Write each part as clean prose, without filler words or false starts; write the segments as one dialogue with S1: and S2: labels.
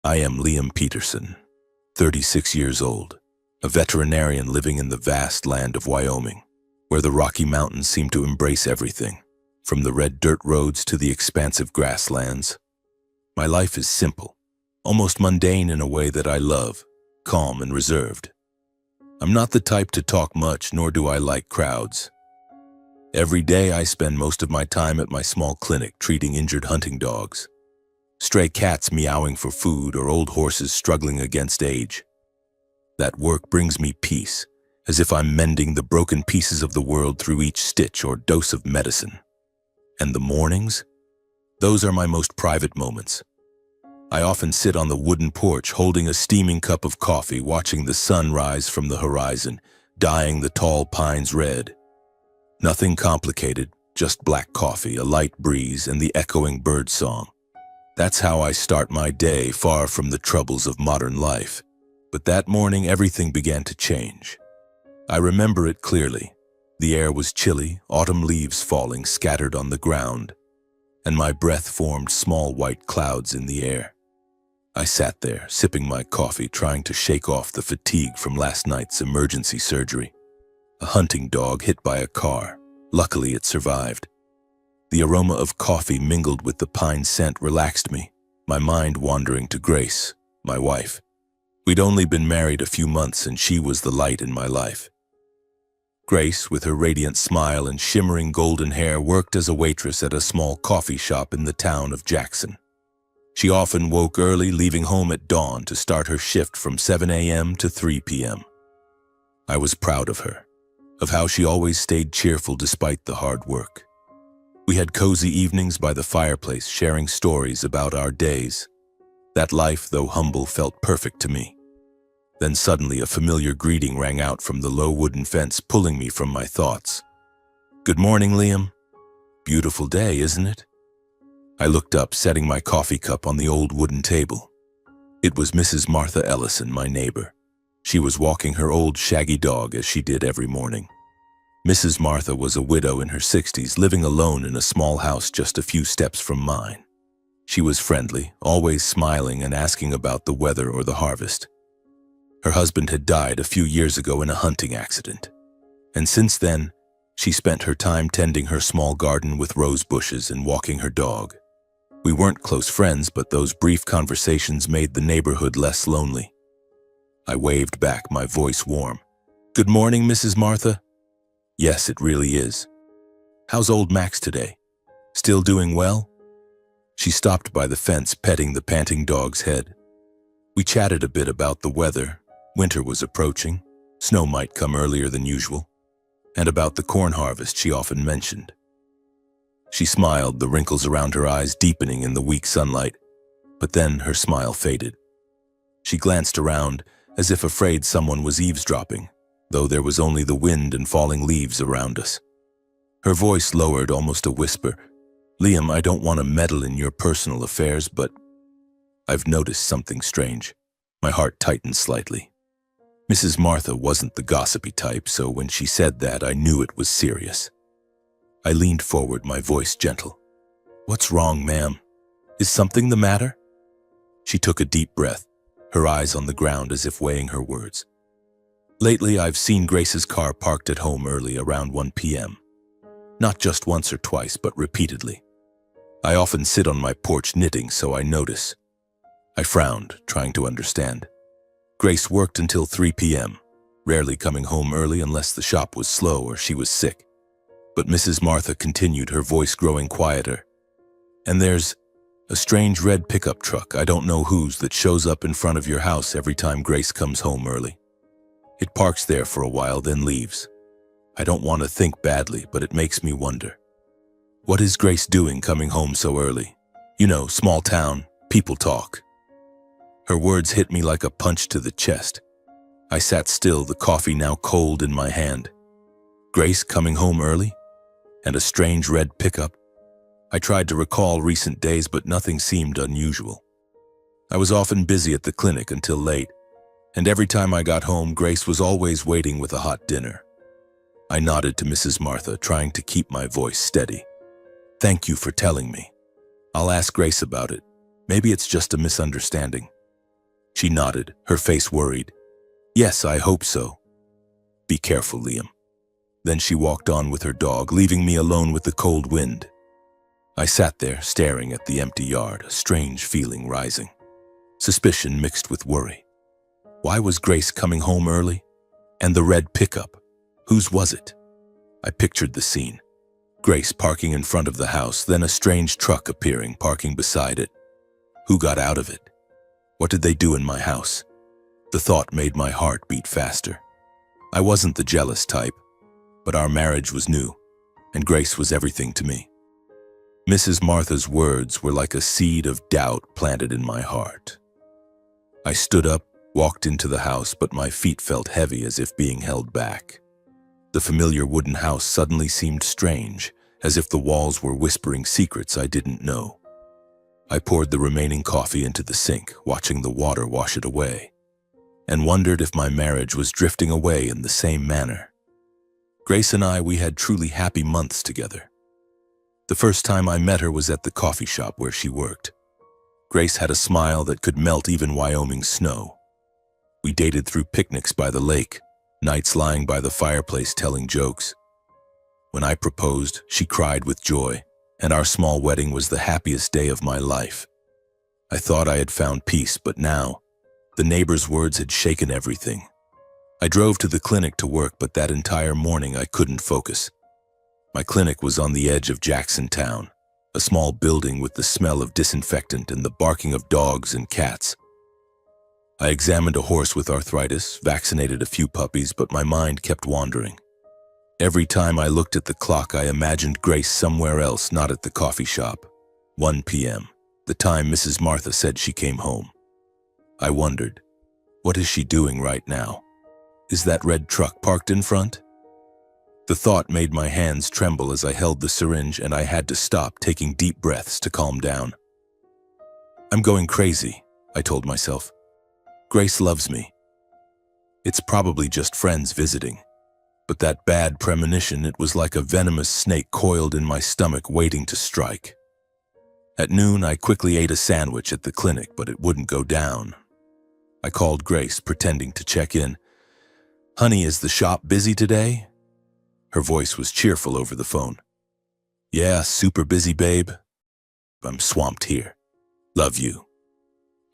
S1: I am Liam Peterson, 36 years old, a veterinarian living in the vast land of Wyoming, where the Rocky Mountains seem to embrace everything, from the red dirt roads to the expansive grasslands. My life is simple, almost mundane in a way that I love, calm and reserved. I'm not the type to talk much, nor do I like crowds. Every day I spend most of my time at my small clinic treating injured hunting dogs. Stray cats meowing for food or old horses struggling against age. That work brings me peace, as if I'm mending the broken pieces of the world through each stitch or dose of medicine. And the mornings? Those are my most private moments. I often sit on the wooden porch holding a steaming cup of coffee, watching the sun rise from the horizon, dyeing the tall pines red. Nothing complicated, just black coffee, a light breeze, and the echoing bird song. That's how I start my day, far from the troubles of modern life. But that morning, everything began to change. I remember it clearly. The air was chilly, autumn leaves falling scattered on the ground, and my breath formed small white clouds in the air. I sat there, sipping my coffee, trying to shake off the fatigue from last night's emergency surgery. A hunting dog hit by a car. Luckily, it survived. The aroma of coffee mingled with the pine scent relaxed me, my mind wandering to Grace, my wife. We'd only been married a few months, and she was the light in my life. Grace, with her radiant smile and shimmering golden hair, worked as a waitress at a small coffee shop in the town of Jackson. She often woke early, leaving home at dawn to start her shift from 7 a.m. to 3 p.m. I was proud of her, of how she always stayed cheerful despite the hard work. We had cozy evenings by the fireplace, sharing stories about our days. That life, though humble, felt perfect to me. Then suddenly a familiar greeting rang out from the low wooden fence, pulling me from my thoughts. "Good morning, Liam. Beautiful day, isn't it?" I looked up, setting my coffee cup on the old wooden table. It was Mrs. Martha Ellison, my neighbor. She was walking her old shaggy dog as she did every morning. Mrs. Martha was a widow in her 60s, living alone in a small house just a few steps from mine. She was friendly, always smiling and asking about the weather or the harvest. Her husband had died a few years ago in a hunting accident, and since then, she spent her time tending her small garden with rose bushes and walking her dog. We weren't close friends, but those brief conversations made the neighborhood less lonely. I waved back, my voice warm. "Good morning, Mrs. Martha." "Yes, it really is. How's old Max today? Still doing well?" She stopped by the fence, petting the panting dog's head. We chatted a bit about the weather. Winter was approaching. Snow might come earlier than usual. And about the corn harvest she often mentioned. She smiled, the wrinkles around her eyes deepening in the weak sunlight. But then her smile faded. She glanced around, as if afraid someone was eavesdropping, though there was only the wind and falling leaves around us. Her voice lowered, almost a whisper. "Liam, I don't want to meddle in your personal affairs, but I've noticed something strange." My heart tightened slightly. Mrs. Martha wasn't the gossipy type, so when she said that, I knew it was serious. I leaned forward, my voice gentle. "What's wrong, ma'am? Is something the matter?" She took a deep breath, her eyes on the ground as if weighing her words. "Lately, I've seen Grace's car parked at home early, around 1 p.m. Not just once or twice, but repeatedly. I often sit on my porch knitting, so I notice." I frowned, trying to understand. Grace worked until 3 p.m., rarely coming home early unless the shop was slow or she was sick. But Mrs. Martha continued, her voice growing quieter. "And there's a strange red pickup truck, I don't know whose, that shows up in front of your house every time Grace comes home early. It parks there for a while, then leaves. I don't want to think badly, but it makes me wonder. What is Grace doing coming home so early? You know, small town, people talk." Her words hit me like a punch to the chest. I sat still, the coffee now cold in my hand. Grace coming home early? And a strange red pickup? I tried to recall recent days, but nothing seemed unusual. I was often busy at the clinic until late, and every time I got home, Grace was always waiting with a hot dinner. I nodded to Mrs. Martha, trying to keep my voice steady. "Thank you for telling me. I'll ask Grace about it. Maybe it's just a misunderstanding." She nodded, her face worried. Yes, I hope so. Be careful, Liam. Then she walked on with her dog, leaving me alone with the cold wind. I sat there, staring at the empty yard, a strange feeling rising. Suspicion mixed with worry. Why was Grace coming home early? And the red pickup, whose was it? I pictured the scene. Grace parking in front of the house, then a strange truck appearing, parking beside it. Who got out of it? What did they do in my house? The thought made my heart beat faster. I wasn't the jealous type, but our marriage was new, and Grace was everything to me. Mrs. Martha's words were like a seed of doubt planted in my heart. I stood up, walked into the house, but my feet felt heavy as if being held back. The familiar wooden house suddenly seemed strange, as if the walls were whispering secrets I didn't know. I poured the remaining coffee into the sink, watching the water wash it away, and wondered if my marriage was drifting away in the same manner. Grace and we had truly happy months together. The first time I met her was at the coffee shop where she worked. Grace had a smile that could melt even Wyoming snow. We dated through picnics by the lake, nights lying by the fireplace telling jokes. When I proposed, she cried with joy, and our small wedding was the happiest day of my life. I thought I had found peace, but now, the neighbor's words had shaken everything. I drove to the clinic to work, but that entire morning I couldn't focus. My clinic was on the edge of Jackson Town, a small building with the smell of disinfectant and the barking of dogs and cats. I examined a horse with arthritis, vaccinated a few puppies, but my mind kept wandering. Every time I looked at the clock, I imagined Grace somewhere else, not at the coffee shop. 1 p.m., the time Mrs. Martha said she came home. I wondered, what is she doing right now? Is that red truck parked in front? The thought made my hands tremble as I held the syringe, and I had to stop, taking deep breaths to calm down. I'm going crazy, I told myself. Grace loves me. It's probably just friends visiting. But that bad premonition, it was like a venomous snake coiled in my stomach waiting to strike. At noon, I quickly ate a sandwich at the clinic, but it wouldn't go down. I called Grace, pretending to check in. Honey, is the shop busy today? Her voice was cheerful over the phone. Yeah, super busy, babe. I'm swamped here. Love you.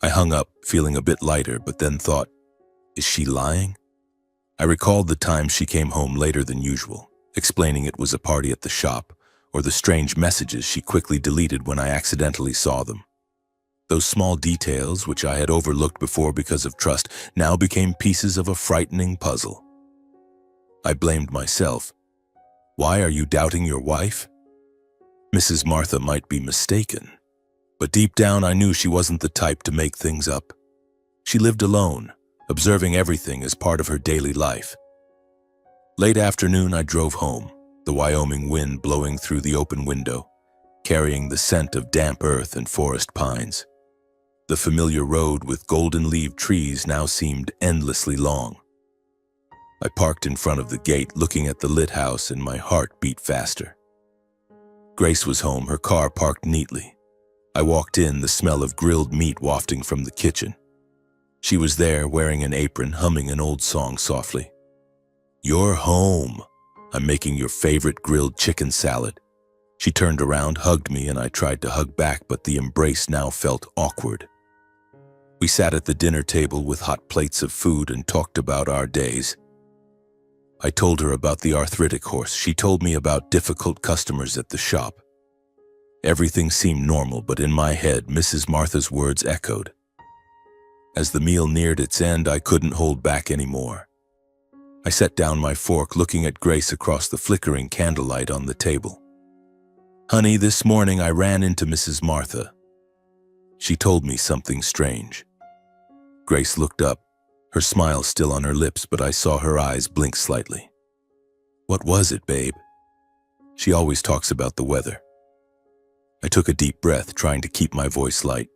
S1: I hung up, feeling a bit lighter, but then thought, is she lying? I recalled the time she came home later than usual, explaining it was a party at the shop, or the strange messages she quickly deleted when I accidentally saw them. Those small details, which I had overlooked before because of trust, now became pieces of a frightening puzzle. I blamed myself. Why are you doubting your wife? Mrs. Martha might be mistaken, but deep down I knew she wasn't the type to make things up. She lived alone, observing everything as part of her daily life. Late afternoon, I drove home, the Wyoming wind blowing through the open window, carrying the scent of damp earth and forest pines. The familiar road with golden-leaved trees now seemed endlessly long. I parked in front of the gate, looking at the lit house, and my heart beat faster. Grace was home, her car parked neatly. I walked in, the smell of grilled meat wafting from the kitchen. She was there, wearing an apron, humming an old song softly. You're home. I'm making your favorite grilled chicken salad. She turned around, hugged me, and I tried to hug back, but the embrace now felt awkward. We sat at the dinner table with hot plates of food and talked about our days. I told her about the arthritic horse. She told me about difficult customers at the shop. Everything seemed normal, but in my head, Mrs. Martha's words echoed. As the meal neared its end, I couldn't hold back anymore. I set down my fork, looking at Grace across the flickering candlelight on the table. Honey, this morning I ran into Mrs. Martha. She told me something strange. Grace looked up, her smile still on her lips, but I saw her eyes blink slightly. What was it, babe? She always talks about the weather. I took a deep breath, trying to keep my voice light.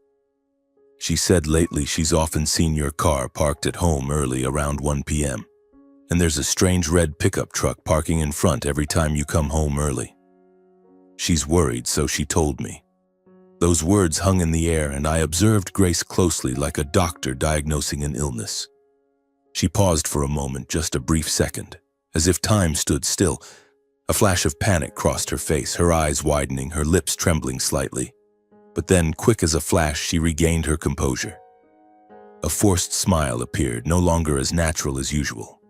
S1: She said lately she's often seen your car parked at home early around 1 p.m. And there's a strange red pickup truck parking in front every time you come home early. She's worried, so she told me. Those words hung in the air, and I observed Grace closely like a doctor diagnosing an illness. She paused for a moment, just a brief second, as if time stood still. A flash of panic crossed her face, her eyes widening, her lips trembling slightly. But then, quick as a flash, she regained her composure. A forced smile appeared, no longer as natural as usual.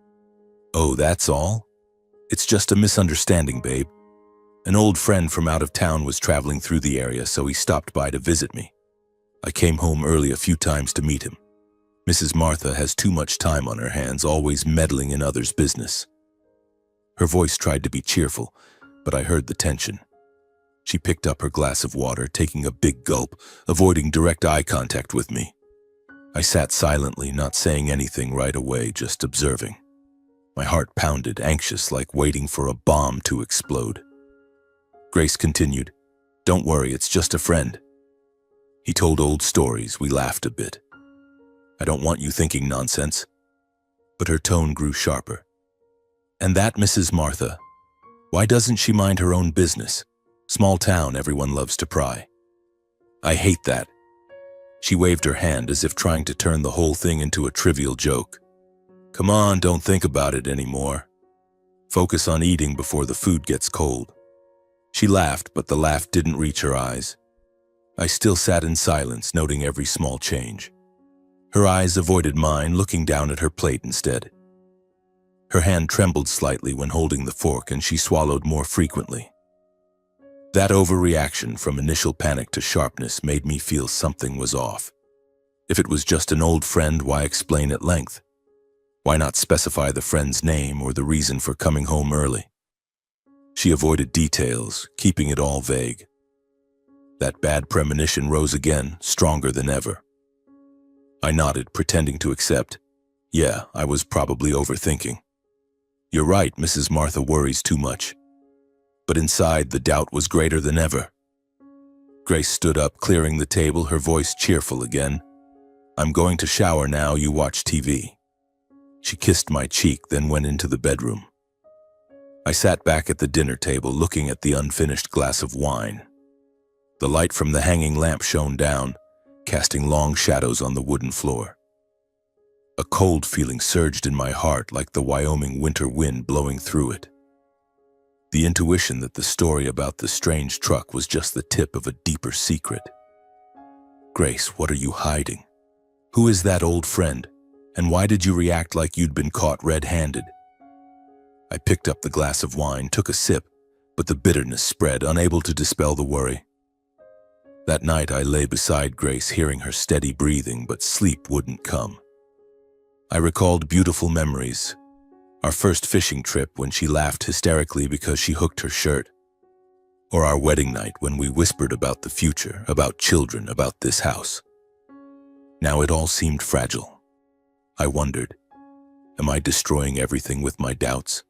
S1: "Oh, that's all? It's just a misunderstanding, babe. An old friend from out of town was traveling through the area, so he stopped by to visit me. I came home early a few times to meet him. Mrs. Martha has too much time on her hands, always meddling in others' business." Her voice tried to be cheerful, but I heard the tension. She picked up her glass of water, taking a big gulp, avoiding direct eye contact with me. I sat silently, not saying anything right away, just observing. My heart pounded, anxious, like waiting for a bomb to explode. Grace continued, "Don't worry, it's just a friend. He told old stories." We laughed a bit. "I don't want you thinking nonsense." But her tone grew sharper. "And that Mrs. Martha, why doesn't she mind her own business? Small town, everyone loves to pry." "I hate that." She waved her hand as if trying to turn the whole thing into a trivial joke. "Come on, don't think about it anymore. Focus on eating before the food gets cold." She laughed, but the laugh didn't reach her eyes. I still sat in silence, noting every small change. Her eyes avoided mine, looking down at her plate instead. Her hand trembled slightly when holding the fork, and she swallowed more frequently. That overreaction from initial panic to sharpness made me feel something was off. If it was just an old friend, why explain at length? Why not specify the friend's name or the reason for coming home early? She avoided details, keeping it all vague. That bad premonition rose again, stronger than ever. I nodded, pretending to accept. Yeah, I was probably overthinking. "You're right, Mrs. Martha worries too much." But inside, the doubt was greater than ever. Grace stood up, clearing the table, her voice cheerful again. "I'm going to shower now, you watch TV." She kissed my cheek, then went into the bedroom. I sat back at the dinner table, looking at the unfinished glass of wine. The light from the hanging lamp shone down, casting long shadows on the wooden floor. A cold feeling surged in my heart, like the Wyoming winter wind blowing through it. The intuition that the story about the strange truck was just the tip of a deeper secret. "Grace, what are you hiding? Who is that old friend? And why did you react like you'd been caught red-handed?" I picked up the glass of wine, took a sip, but the bitterness spread, unable to dispel the worry. That night I lay beside Grace, hearing her steady breathing, but sleep wouldn't come. I recalled beautiful memories. Our first fishing trip when she laughed hysterically because she hooked her shirt. Or our wedding night when we whispered about the future, about children, about this house. Now it all seemed fragile. I wondered, am I destroying everything with my doubts?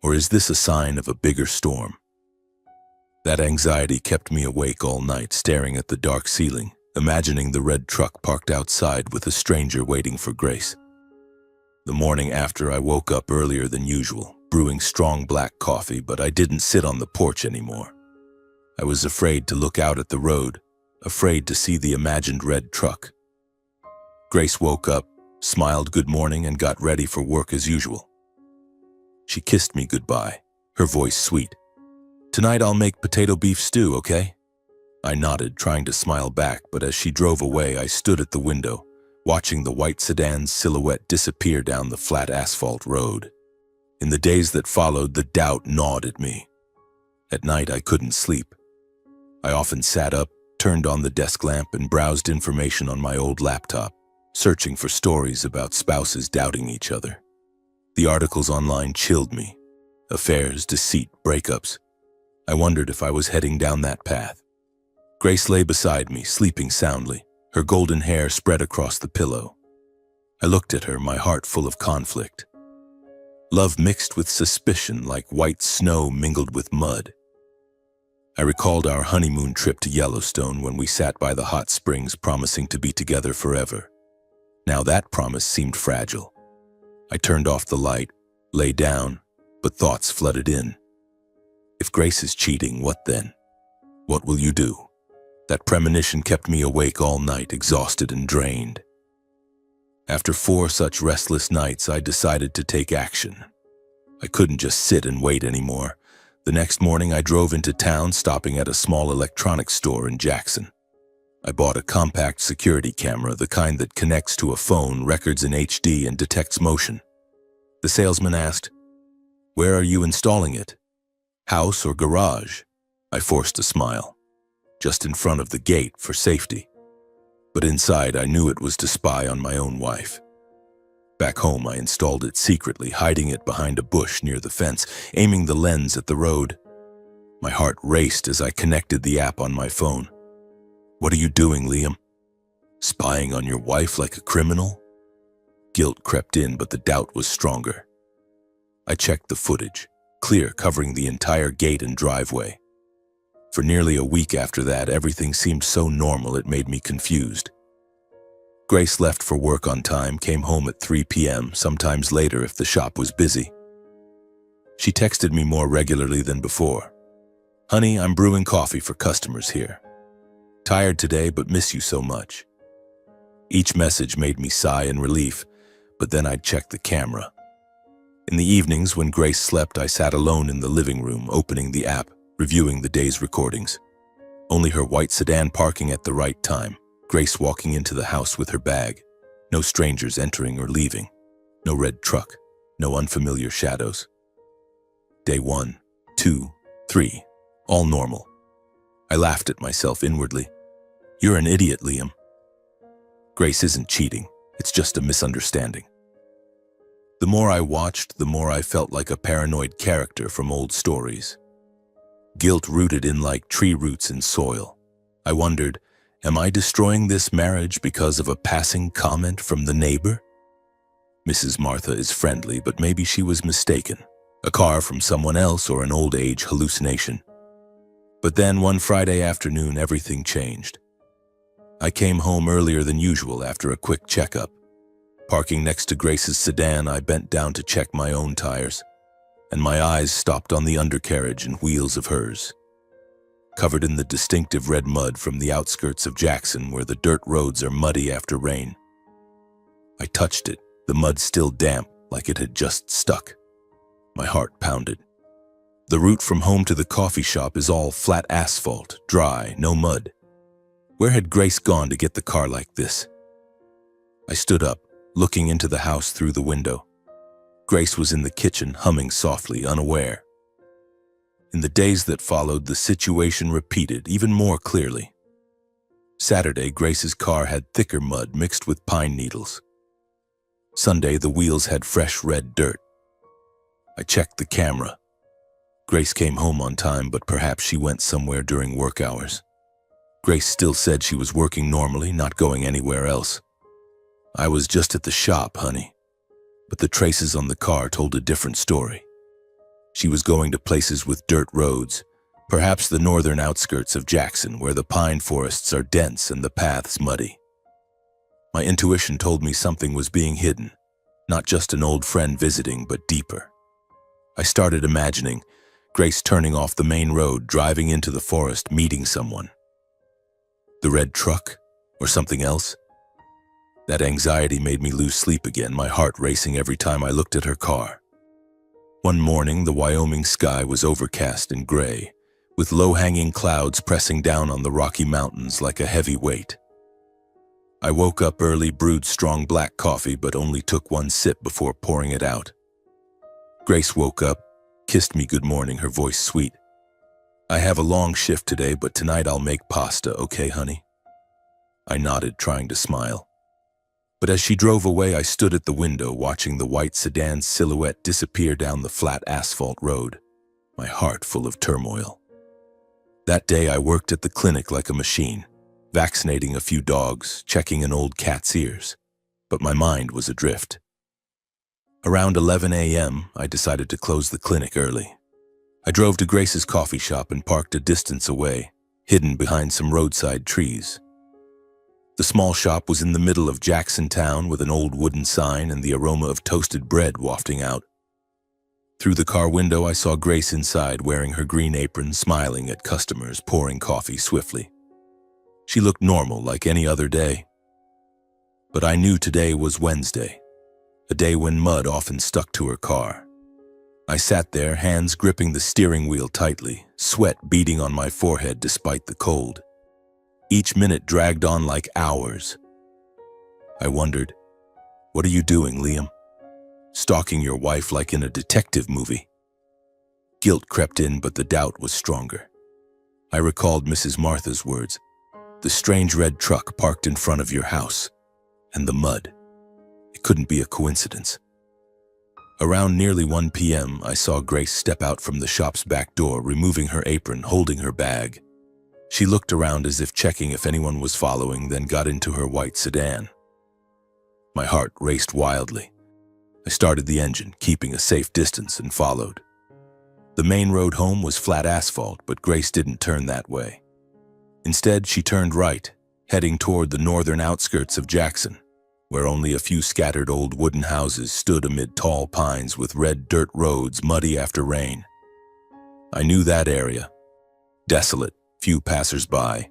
S1: Or is this a sign of a bigger storm? That anxiety kept me awake all night, staring at the dark ceiling, imagining the red truck parked outside with a stranger waiting for Grace. The morning after, I woke up earlier than usual, brewing strong black coffee, but I didn't sit on the porch anymore. I was afraid to look out at the road, afraid to see the imagined red truck. Grace woke up, smiled good morning, and got ready for work as usual. She kissed me goodbye, her voice sweet. "Tonight I'll make potato beef stew, okay?" I nodded, trying to smile back, but as she drove away, I stood at the window, watching the white sedan's silhouette disappear down the flat asphalt road. In the days that followed, the doubt gnawed at me. At night, I couldn't sleep. I often sat up, turned on the desk lamp, and browsed information on my old laptop, searching for stories about spouses doubting each other. The articles online chilled me. Affairs, deceit, breakups. I wondered if I was heading down that path. Grace lay beside me, sleeping soundly, her golden hair spread across the pillow. I looked at her, my heart full of conflict. Love mixed with suspicion, like white snow mingled with mud. I recalled our honeymoon trip to Yellowstone when we sat by the hot springs, promising to be together forever. Now that promise seemed fragile. I turned off the light, lay down, but thoughts flooded in. If Grace is cheating, what then? What will you do? That premonition kept me awake all night, exhausted and drained. After 4 such restless nights, I decided to take action. I couldn't just sit and wait anymore. The next morning, I drove into town, stopping at a small electronics store in Jackson. I bought a compact security camera, the kind that connects to a phone, records in HD, and detects motion. The salesman asked, "Where are you installing it? House or garage?" I forced a smile. "Just in front of the gate, for safety." But inside, I knew it was to spy on my own wife. Back home, I installed it secretly, hiding it behind a bush near the fence, aiming the lens at the road. My heart raced as I connected the app on my phone. "What are you doing, Liam? Spying on your wife like a criminal?" Guilt crept in, but the doubt was stronger. I checked the footage, clear, covering the entire gate and driveway. For nearly a week after that, everything seemed so normal it made me confused. Grace left for work on time, came home at 3 p.m., sometimes later if the shop was busy. She texted me more regularly than before. "Honey, I'm brewing coffee for customers here. Tired today, but miss you so much." Each message made me sigh in relief, but then I'd check the camera. In the evenings, when Grace slept, I sat alone in the living room, opening the app, reviewing the day's recordings. Only her white sedan parking at the right time, Grace walking into the house with her bag. No strangers entering or leaving. No red truck. No unfamiliar shadows. Day 1, 2, 3. All normal. I laughed at myself inwardly. "You're an idiot, Liam. Grace isn't cheating. It's just a misunderstanding." The more I watched, the more I felt like a paranoid character from old stories. Guilt rooted in like tree roots in soil. I wondered, am I destroying this marriage because of a passing comment from the neighbor? Mrs. Martha is friendly, but maybe she was mistaken. A car from someone else or an old age hallucination. But then one Friday afternoon, everything changed. I came home earlier than usual after a quick checkup. Parking next to Grace's sedan, I bent down to check my own tires, and my eyes stopped on the undercarriage and wheels of hers. Covered in the distinctive red mud from the outskirts of Jackson, where the dirt roads are muddy after rain. I touched it, the mud still damp, like it had just stuck. My heart pounded. The route from home to the coffee shop is all flat asphalt, dry, no mud. Where had Grace gone to get the car like this? I stood up, looking into the house through the window. Grace was in the kitchen, humming softly, unaware. In the days that followed, the situation repeated even more clearly. Saturday, Grace's car had thicker mud mixed with pine needles. Sunday, the wheels had fresh red dirt. I checked the camera. Grace came home on time, but perhaps she went somewhere during work hours. Grace still said she was working normally, not going anywhere else. "I was just at the shop, honey." But the traces on the car told a different story. She was going to places with dirt roads, perhaps the northern outskirts of Jackson, where the pine forests are dense and the paths muddy. My intuition told me something was being hidden, not just an old friend visiting, but deeper. I started imagining Grace turning off the main road, driving into the forest, meeting someone. The red truck, or something else? That anxiety made me lose sleep again, my heart racing every time I looked at her car. One morning, the Wyoming sky was overcast and gray, with low-hanging clouds pressing down on the Rocky Mountains like a heavy weight. I woke up early, brewed strong black coffee, but only took one sip before pouring it out. Grace woke up, kissed me good morning, her voice sweet. "I have a long shift today, but tonight I'll make pasta, okay, honey?" I nodded, trying to smile. But as she drove away, I stood at the window, watching the white sedan's silhouette disappear down the flat asphalt road, my heart full of turmoil. That day, I worked at the clinic like a machine, vaccinating a few dogs, checking an old cat's ears, but my mind was adrift. Around 11 a.m., I decided to close the clinic early. I drove to Grace's coffee shop and parked a distance away, hidden behind some roadside trees. The small shop was in the middle of Jackson Town, with an old wooden sign and the aroma of toasted bread wafting out. Through the car window, I saw Grace inside, wearing her green apron, smiling at customers, pouring coffee swiftly. She looked normal like any other day. But I knew today was Wednesday, a day when mud often stuck to her car. I sat there, hands gripping the steering wheel tightly, sweat beading on my forehead despite the cold. Each minute dragged on like hours. I wondered, "What are you doing, Liam? Stalking your wife like in a detective movie?" Guilt crept in, but the doubt was stronger. I recalled Mrs. Martha's words, "The strange red truck parked in front of your house, and the mud. It couldn't be a coincidence." Around nearly 1 p.m., I saw Grace step out from the shop's back door, removing her apron, holding her bag. She looked around as if checking if anyone was following, then got into her white sedan. My heart raced wildly. I started the engine, keeping a safe distance, and followed. The main road home was flat asphalt, but Grace didn't turn that way. Instead, she turned right, heading toward the northern outskirts of Jackson, where only a few scattered old wooden houses stood amid tall pines with red dirt roads muddy after rain. I knew that area. Desolate, few passers-by,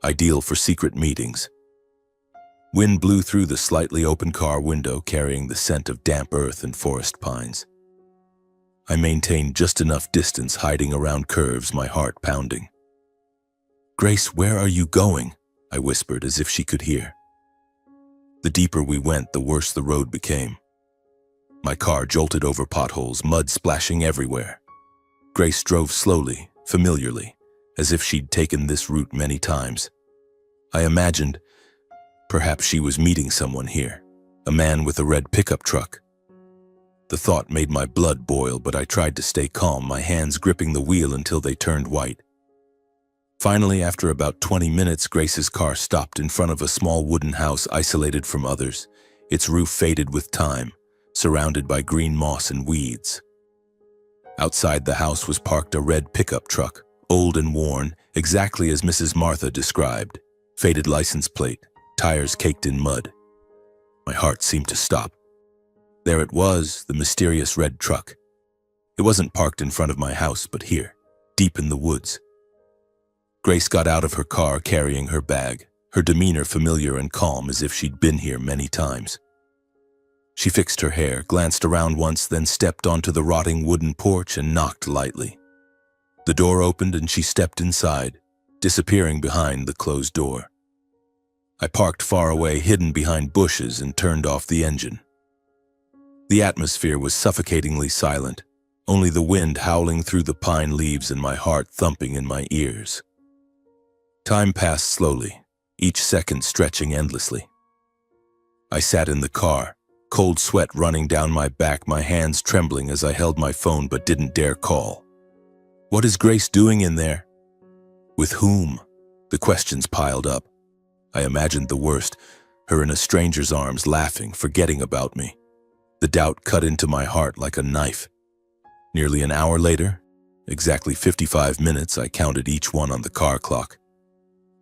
S1: ideal for secret meetings. Wind blew through the slightly open car window, carrying the scent of damp earth and forest pines. I maintained just enough distance, hiding around curves, my heart pounding. "Grace, where are you going?" I whispered, as if she could hear. The deeper we went, the worse the road became. My car jolted over potholes, mud splashing everywhere. Grace drove slowly, familiarly, as if she'd taken this route many times. I imagined perhaps she was meeting someone here, a man with a red pickup truck. The thought made my blood boil, but I tried to stay calm, my hands gripping the wheel until they turned white. Finally, after about 20 minutes, Grace's car stopped in front of a small wooden house isolated from others, its roof faded with time, surrounded by green moss and weeds. Outside the house was parked a red pickup truck, old and worn, exactly as Mrs. Martha described. Faded license plate, tires caked in mud. My heart seemed to stop. There it was, the mysterious red truck. It wasn't parked in front of my house, but here, deep in the woods. Grace got out of her car carrying her bag, her demeanor familiar and calm as if she'd been here many times. She fixed her hair, glanced around once, then stepped onto the rotting wooden porch and knocked lightly. The door opened and she stepped inside, disappearing behind the closed door. I parked far away, hidden behind bushes, and turned off the engine. The atmosphere was suffocatingly silent, only the wind howling through the pine leaves and my heart thumping in my ears. Time passed slowly, each second stretching endlessly. I sat in the car, cold sweat running down my back, my hands trembling as I held my phone but didn't dare call. What is Grace doing in there? With whom? The questions piled up. I imagined the worst, her in a stranger's arms, laughing, forgetting about me. The doubt cut into my heart like a knife. Nearly an hour later, exactly 55 minutes, I counted each one on the car clock.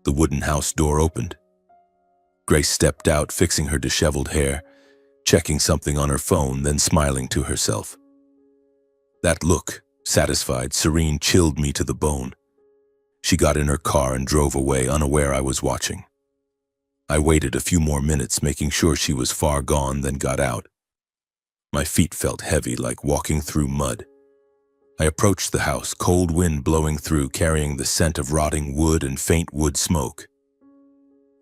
S1: The wooden house door opened. Grace stepped out, fixing her disheveled hair, checking something on her phone, then smiling to herself. That look, satisfied, serene, chilled me to the bone. She got in her car and drove away, unaware I was watching. I waited a few more minutes, making sure she was far gone, then got out. My feet felt heavy, like walking through mud. I approached the house, cold wind blowing through, carrying the scent of rotting wood and faint wood smoke.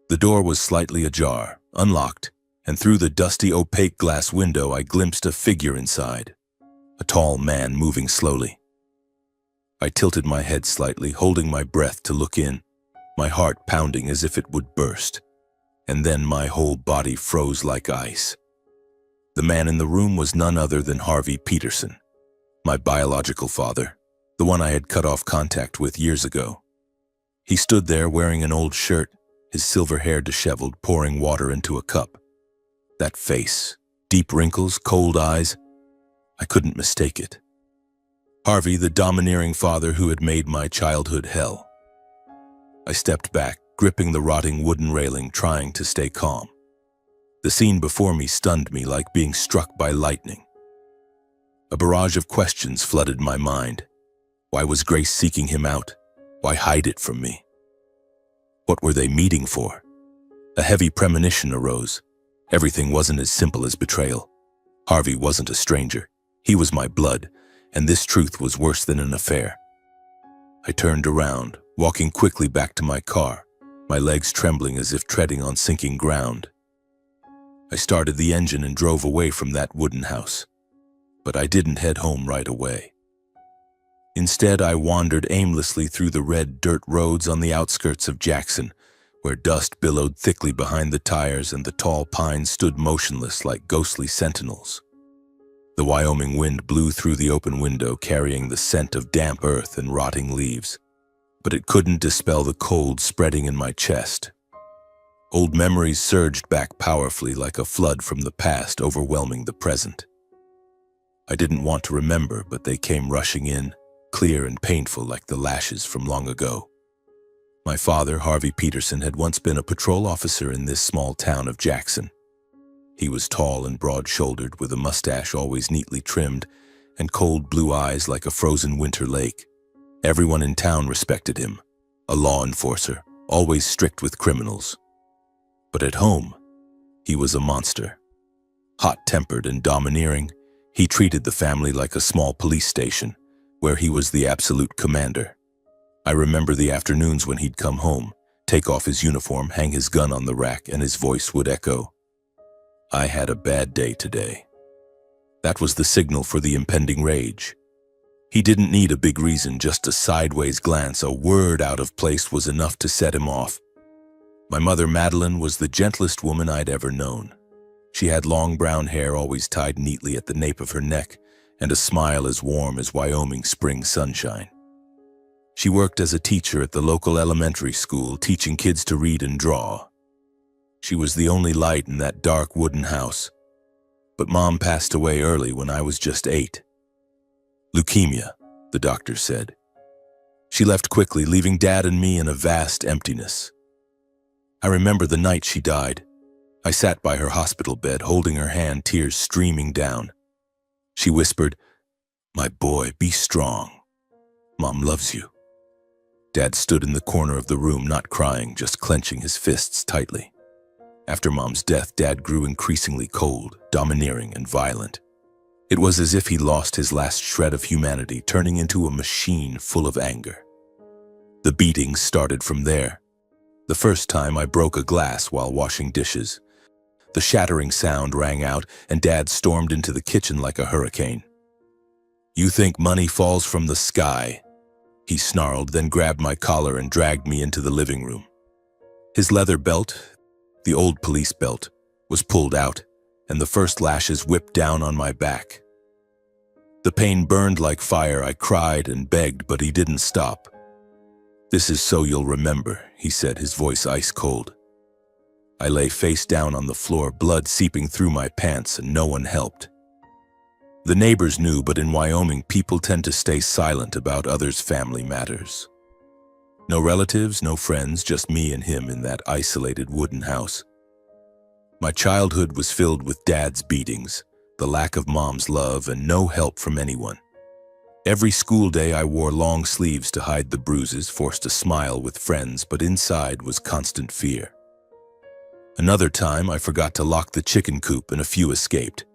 S1: The door was slightly ajar, unlocked, and through the dusty, opaque glass window I glimpsed a figure inside, a tall man moving slowly. I tilted my head slightly, holding my breath to look in, my heart pounding as if it would burst. And then my whole body froze like ice. The man in the room was none other than Harvey Peterson, my biological father, the one I had cut off contact with years ago. He stood there wearing an old shirt, his silver hair disheveled, pouring water into a cup. That face, deep wrinkles, cold eyes, I couldn't mistake it. Harvey, the domineering father who had made my childhood hell. I stepped back, gripping the rotting wooden railing, trying to stay calm. The scene before me stunned me like being struck by lightning. A barrage of questions flooded my mind. Why was Grace seeking him out? Why hide it from me? What were they meeting for? A heavy premonition arose. Everything wasn't as simple as betrayal. Harvey wasn't a stranger. He was my blood, and this truth was worse than an affair. I turned around, walking quickly back to my car, my legs trembling as if treading on sinking ground. I started the engine and drove away from that wooden house. But I didn't head home right away. Instead, I wandered aimlessly through the red dirt roads on the outskirts of Jackson, where dust billowed thickly behind the tires and the tall pines stood motionless like ghostly sentinels. The Wyoming wind blew through the open window, carrying the scent of damp earth and rotting leaves, but it couldn't dispel the cold spreading in my chest. Old memories surged back powerfully like a flood from the past, overwhelming the present. I didn't want to remember, but they came rushing in, clear and painful like the lashes from long ago. My father, Harvey Peterson, had once been a patrol officer in this small town of Jackson. He was tall and broad-shouldered, with a mustache always neatly trimmed, and cold blue eyes like a frozen winter lake. Everyone in town respected him, a law enforcer, always strict with criminals. But at home, he was a monster. Hot-tempered and domineering, he treated the family like a small police station, where he was the absolute commander. I remember the afternoons when he'd come home, take off his uniform, hang his gun on the rack, and his voice would echo, "I had a bad day today." That was the signal for the impending rage. He didn't need a big reason, just a sideways glance, a word out of place was enough to set him off. My mother, Madeline, was the gentlest woman I'd ever known. She had long brown hair always tied neatly at the nape of her neck, and a smile as warm as Wyoming spring sunshine. She worked as a teacher at the local elementary school, teaching kids to read and draw. She was the only light in that dark wooden house. But Mom passed away early when I was just 8. Leukemia, the doctor said. She left quickly, leaving Dad and me in a vast emptiness. I remember the night she died. I sat by her hospital bed, holding her hand, tears streaming down. She whispered, "My boy, be strong. Mom loves you." Dad stood in the corner of the room, not crying, just clenching his fists tightly. After Mom's death, Dad grew increasingly cold, domineering, and violent. It was as if he lost his last shred of humanity, turning into a machine full of anger. The beatings started from there. The first time I broke a glass while washing dishes. The shattering sound rang out, and Dad stormed into the kitchen like a hurricane. "You think money falls from the sky?" he snarled, then grabbed my collar and dragged me into the living room. His leather belt, the old police belt, was pulled out, and the first lashes whipped down on my back. The pain burned like fire. I cried and begged, but he didn't stop. "This is so you'll remember," he said, his voice ice cold. I lay face down on the floor, blood seeping through my pants, and no one helped. The neighbors knew, but in Wyoming, people tend to stay silent about others' family matters. No relatives, no friends, just me and him in that isolated wooden house. My childhood was filled with Dad's beatings, the lack of Mom's love, and no help from anyone. Every school day I wore long sleeves to hide the bruises, forced to smile with friends, but inside was constant fear. Another time I forgot to lock the chicken coop and a few escaped.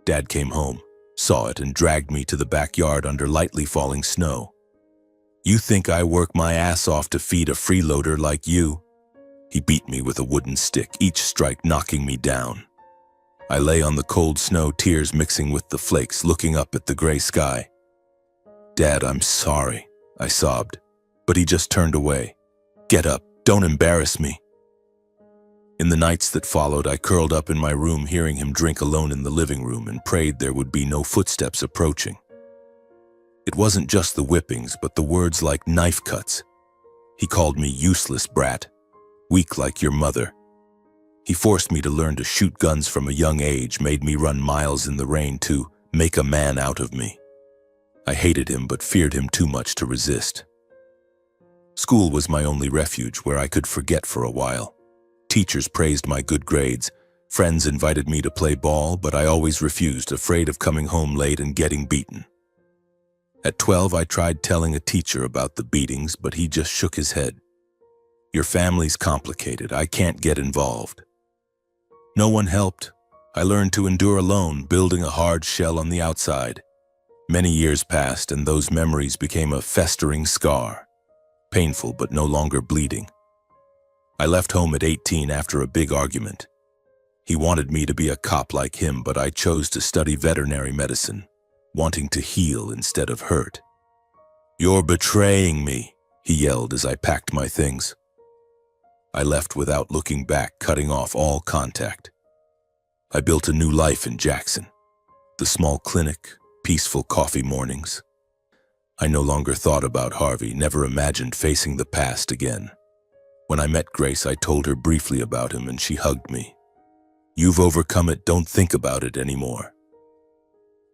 S1: Dad came home, saw it, and dragged me to the backyard under lightly falling snow. "You think I work my ass off to feed a freeloader like you?" He beat me with a wooden stick, each strike knocking me down. I lay on the cold snow, tears mixing with the flakes, looking up at the gray sky. "Dad, I'm sorry," I sobbed, but he just turned away. "Get up, don't embarrass me." In the nights that followed, I curled up in my room, hearing him drink alone in the living room, and prayed there would be no footsteps approaching. It wasn't just the whippings, but the words like knife cuts. He called me useless brat, weak like your mother. He forced me to learn to shoot guns from a young age, made me run miles in the rain to make a man out of me. I hated him, but feared him too much to resist. School was my only refuge, where I could forget for a while. Teachers praised my good grades. Friends invited me to play ball, but I always refused, afraid of coming home late and getting beaten. At 12, I tried telling a teacher about the beatings, but he just shook his head. Your family's complicated. I can't get involved. No one helped. I learned to endure alone, building a hard shell on the outside. Many years passed, and those memories became a festering scar. Painful, but no longer bleeding. I left home at 18 after a big argument. He wanted me to be a cop like him, but I chose to study veterinary medicine, wanting to heal instead of hurt. "You're betraying me," he yelled as I packed my things. I left without looking back, cutting off all contact. I built a new life in Jackson. The small clinic, peaceful coffee mornings. I no longer thought about Harvey, never imagined facing the past again. When I met Grace, I told her briefly about him and she hugged me. "You've overcome it, don't think about it anymore."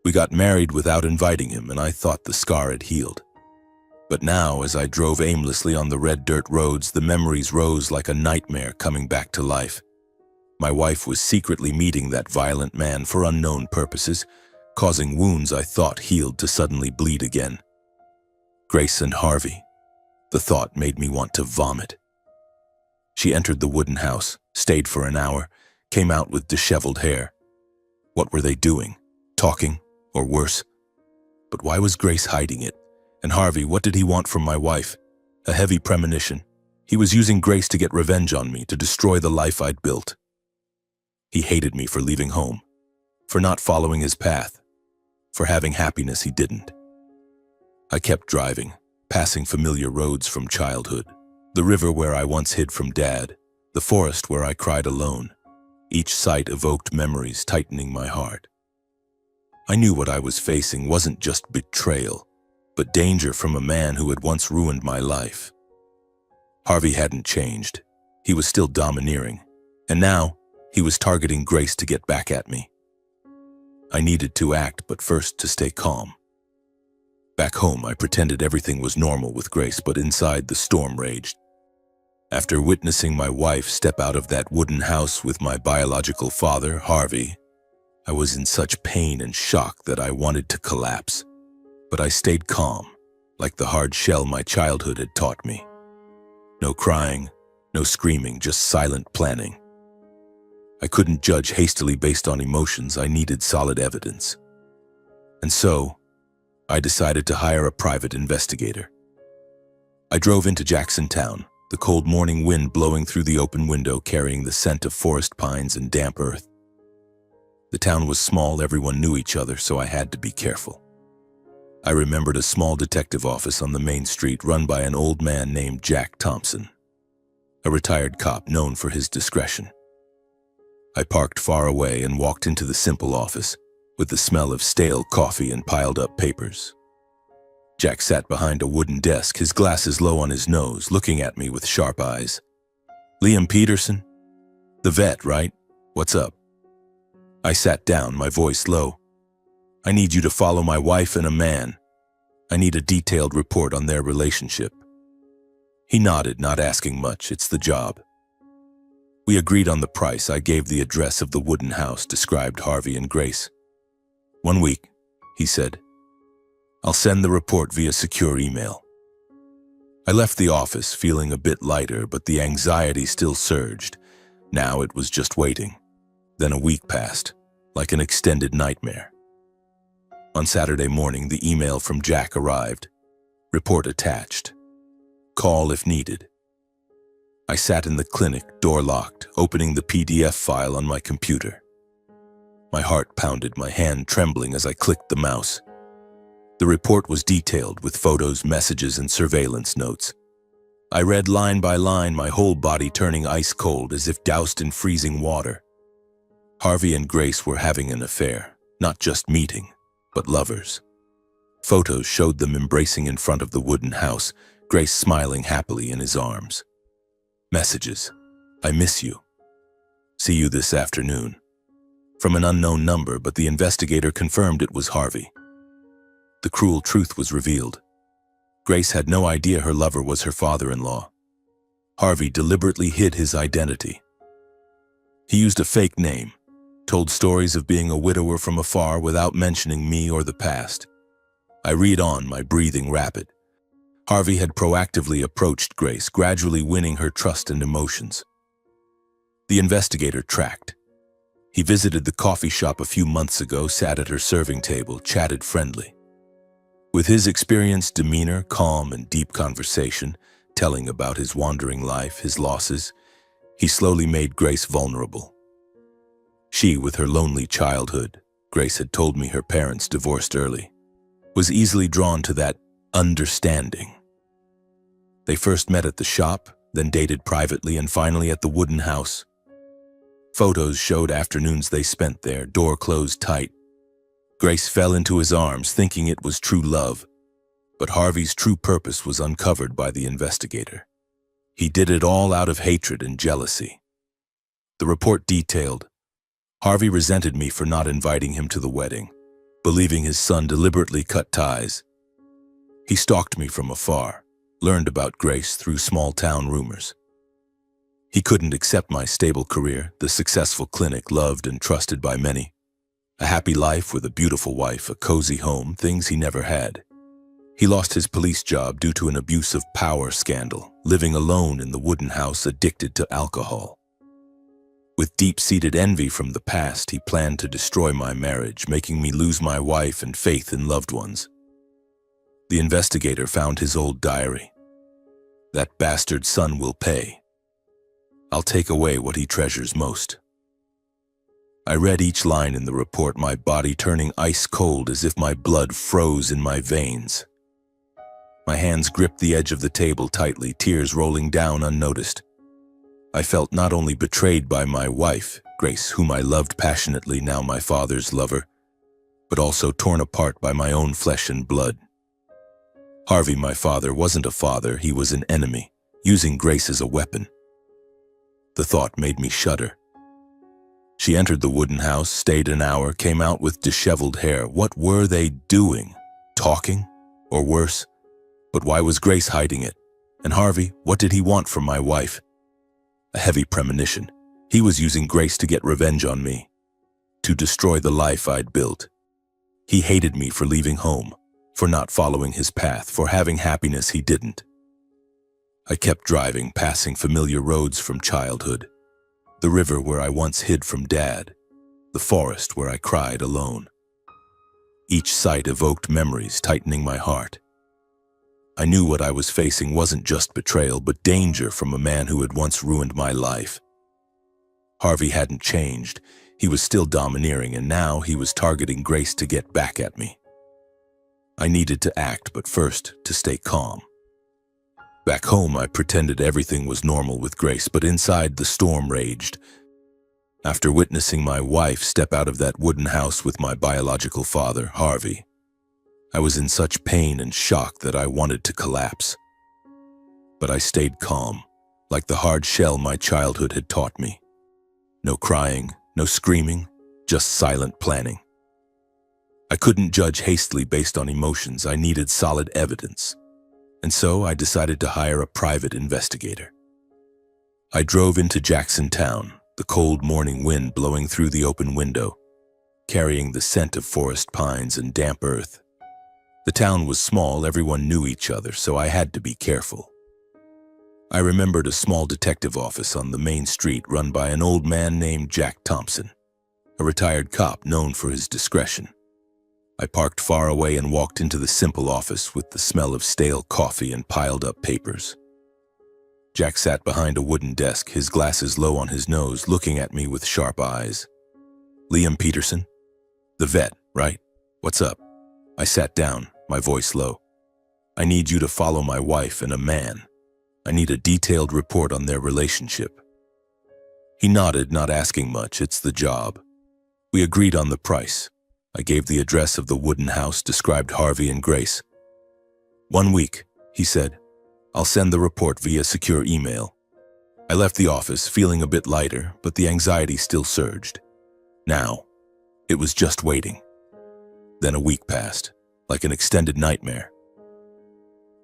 S1: We got married without inviting him, and I thought the scar had healed. But now, as I drove aimlessly on the red dirt roads, the memories rose like a nightmare coming back to life. My wife was secretly meeting that violent man for unknown purposes, causing wounds I thought healed to suddenly bleed again. Grace and Harvey. The thought made me want to vomit. She entered the wooden house, stayed for an hour, came out with disheveled hair. What were they doing? Talking? Or worse? But why was Grace hiding it? And Harvey, what did he want from my wife? A heavy premonition. He was using Grace to get revenge on me, to destroy the life I'd built. He hated me for leaving home, for not following his path, for having happiness he didn't. I kept driving, passing familiar roads from childhood, the river where I once hid from Dad, the forest where I cried alone. Each sight evoked memories, tightening my heart. I knew what I was facing wasn't just betrayal, but danger from a man who had once ruined my life. Harvey hadn't changed. He was still domineering, and now he was targeting Grace to get back at me. I needed to act, but first to stay calm. Back home, I pretended everything was normal with Grace, but inside the storm raged. After witnessing my wife step out of that wooden house with my biological father, Harvey, I was in such pain and shock that I wanted to collapse. But I stayed calm, like the hard shell my childhood had taught me. No crying, no screaming, just silent planning. I couldn't judge hastily based on emotions. I needed solid evidence. And so, I decided to hire a private investigator. I drove into Jackson Town, the cold morning wind blowing through the open window, carrying the scent of forest pines and damp earth. The town was small, everyone knew each other, so I had to be careful. I remembered a small detective office on the main street run by an old man named Jack Thompson, a retired cop known for his discretion. I parked far away and walked into the simple office, with the smell of stale coffee and piled-up papers. Jack sat behind a wooden desk, his glasses low on his nose, looking at me with sharp eyes. "Liam Peterson? The vet, right? What's up?" I sat down, my voice low. "I need you to follow my wife and a man. I need a detailed report on their relationship." He nodded, not asking much. It's the job. We agreed on the price. I gave the address of the wooden house, described Harvey and Grace. "1 week," he said. "I'll send the report via secure email." I left the office feeling a bit lighter, but the anxiety still surged. Now it was just waiting. Then a week passed, like an extended nightmare. On Saturday morning, the email from Jack arrived. Report attached. Call if needed. I sat in the clinic, door locked, opening the PDF file on my computer. My heart pounded, my hand trembling as I clicked the mouse. The report was detailed with photos, messages, and surveillance notes. I read line by line, my whole body turning ice cold as if doused in freezing water. Harvey and Grace were having an affair, not just meeting, but lovers. Photos showed them embracing in front of the wooden house, Grace smiling happily in his arms. Messages. "I miss you. See you this afternoon." From an unknown number, but the investigator confirmed it was Harvey. The cruel truth was revealed. Grace had no idea her lover was her father-in-law. Harvey deliberately hid his identity. He used a fake name, told stories of being a widower from afar without mentioning me or the past. I read on, my breathing rapid. Harvey had proactively approached Grace, gradually winning her trust and emotions. The investigator tracked. He visited the coffee shop a few months ago, sat at her serving table, chatted friendly. With his experienced demeanor, calm and deep conversation, telling about his wandering life, his losses, he slowly made Grace vulnerable. She, with her lonely childhood, Grace had told me her parents divorced early, was easily drawn to that understanding. They first met at the shop, then dated privately, and finally at the wooden house. Photos showed afternoons they spent there, door closed tight. Grace fell into his arms, thinking it was true love, but Harvey's true purpose was uncovered by the investigator. He did it all out of hatred and jealousy. The report detailed, Harvey resented me for not inviting him to the wedding, believing his son deliberately cut ties. He stalked me from afar, learned about Grace through small-town rumors. He couldn't accept my stable career, the successful clinic loved and trusted by many. A happy life with a beautiful wife, a cozy home, things he never had. He lost his police job due to an abuse of power scandal, living alone in the wooden house, addicted to alcohol. With deep-seated envy from the past, he planned to destroy my marriage, making me lose my wife and faith in loved ones. The investigator found his old diary. That bastard son will pay. I'll take away what he treasures most. I read each line in the report, my body turning ice cold as if my blood froze in my veins. My hands gripped the edge of the table tightly, tears rolling down unnoticed. I felt not only betrayed by my wife, Grace, whom I loved passionately, now my father's lover, but also torn apart by my own flesh and blood. Harvey, my father, wasn't a father, he was an enemy, using Grace as a weapon. The thought made me shudder. She entered the wooden house, stayed an hour, came out with disheveled hair. What were they doing? Talking? Or worse? But why was Grace hiding it? And Harvey, what did he want from my wife? A heavy premonition. He was using Grace to get revenge on me, to destroy the life I'd built. He hated me for leaving home, for not following his path, for having happiness he didn't. I kept driving, passing familiar roads from childhood. The river where I once hid from Dad. The forest where I cried alone. Each sight evoked memories, tightening my heart. I knew what I was facing wasn't just betrayal, but danger from a man who had once ruined my life. Harvey hadn't changed. He was still domineering, and now he was targeting Grace to get back at me. I needed to act, but first, to stay calm. Back home, I pretended everything was normal with Grace, but inside the storm raged. After witnessing my wife step out of that wooden house with my biological father, Harvey, I was in such pain and shock that I wanted to collapse. But I stayed calm, like the hard shell my childhood had taught me. No crying, no screaming, just silent planning. I couldn't judge hastily based on emotions. I needed solid evidence. And so I decided to hire a private investigator. I drove into Jackson Town, the cold morning wind blowing through the open window, carrying the scent of forest pines and damp earth. The town was small, everyone knew each other, so I had to be careful. I remembered a small detective office on the main street run by an old man named Jack Thompson, a retired cop known for his discretion. I parked far away and walked into the simple office with the smell of stale coffee and piled-up papers. Jack sat behind a wooden desk, his glasses low on his nose, looking at me with sharp eyes. "Liam Peterson? The vet, right? What's up?" I sat down, my voice low. "I need you to follow my wife and a man. I need a detailed report on their relationship." He nodded, not asking much. It's the job. We agreed on the price. I gave the address of the wooden house, described Harvey and Grace. "1 week," he said. "I'll send the report via secure email." I left the office, feeling a bit lighter, but the anxiety still surged. Now, it was just waiting. Then a week passed, like an extended nightmare.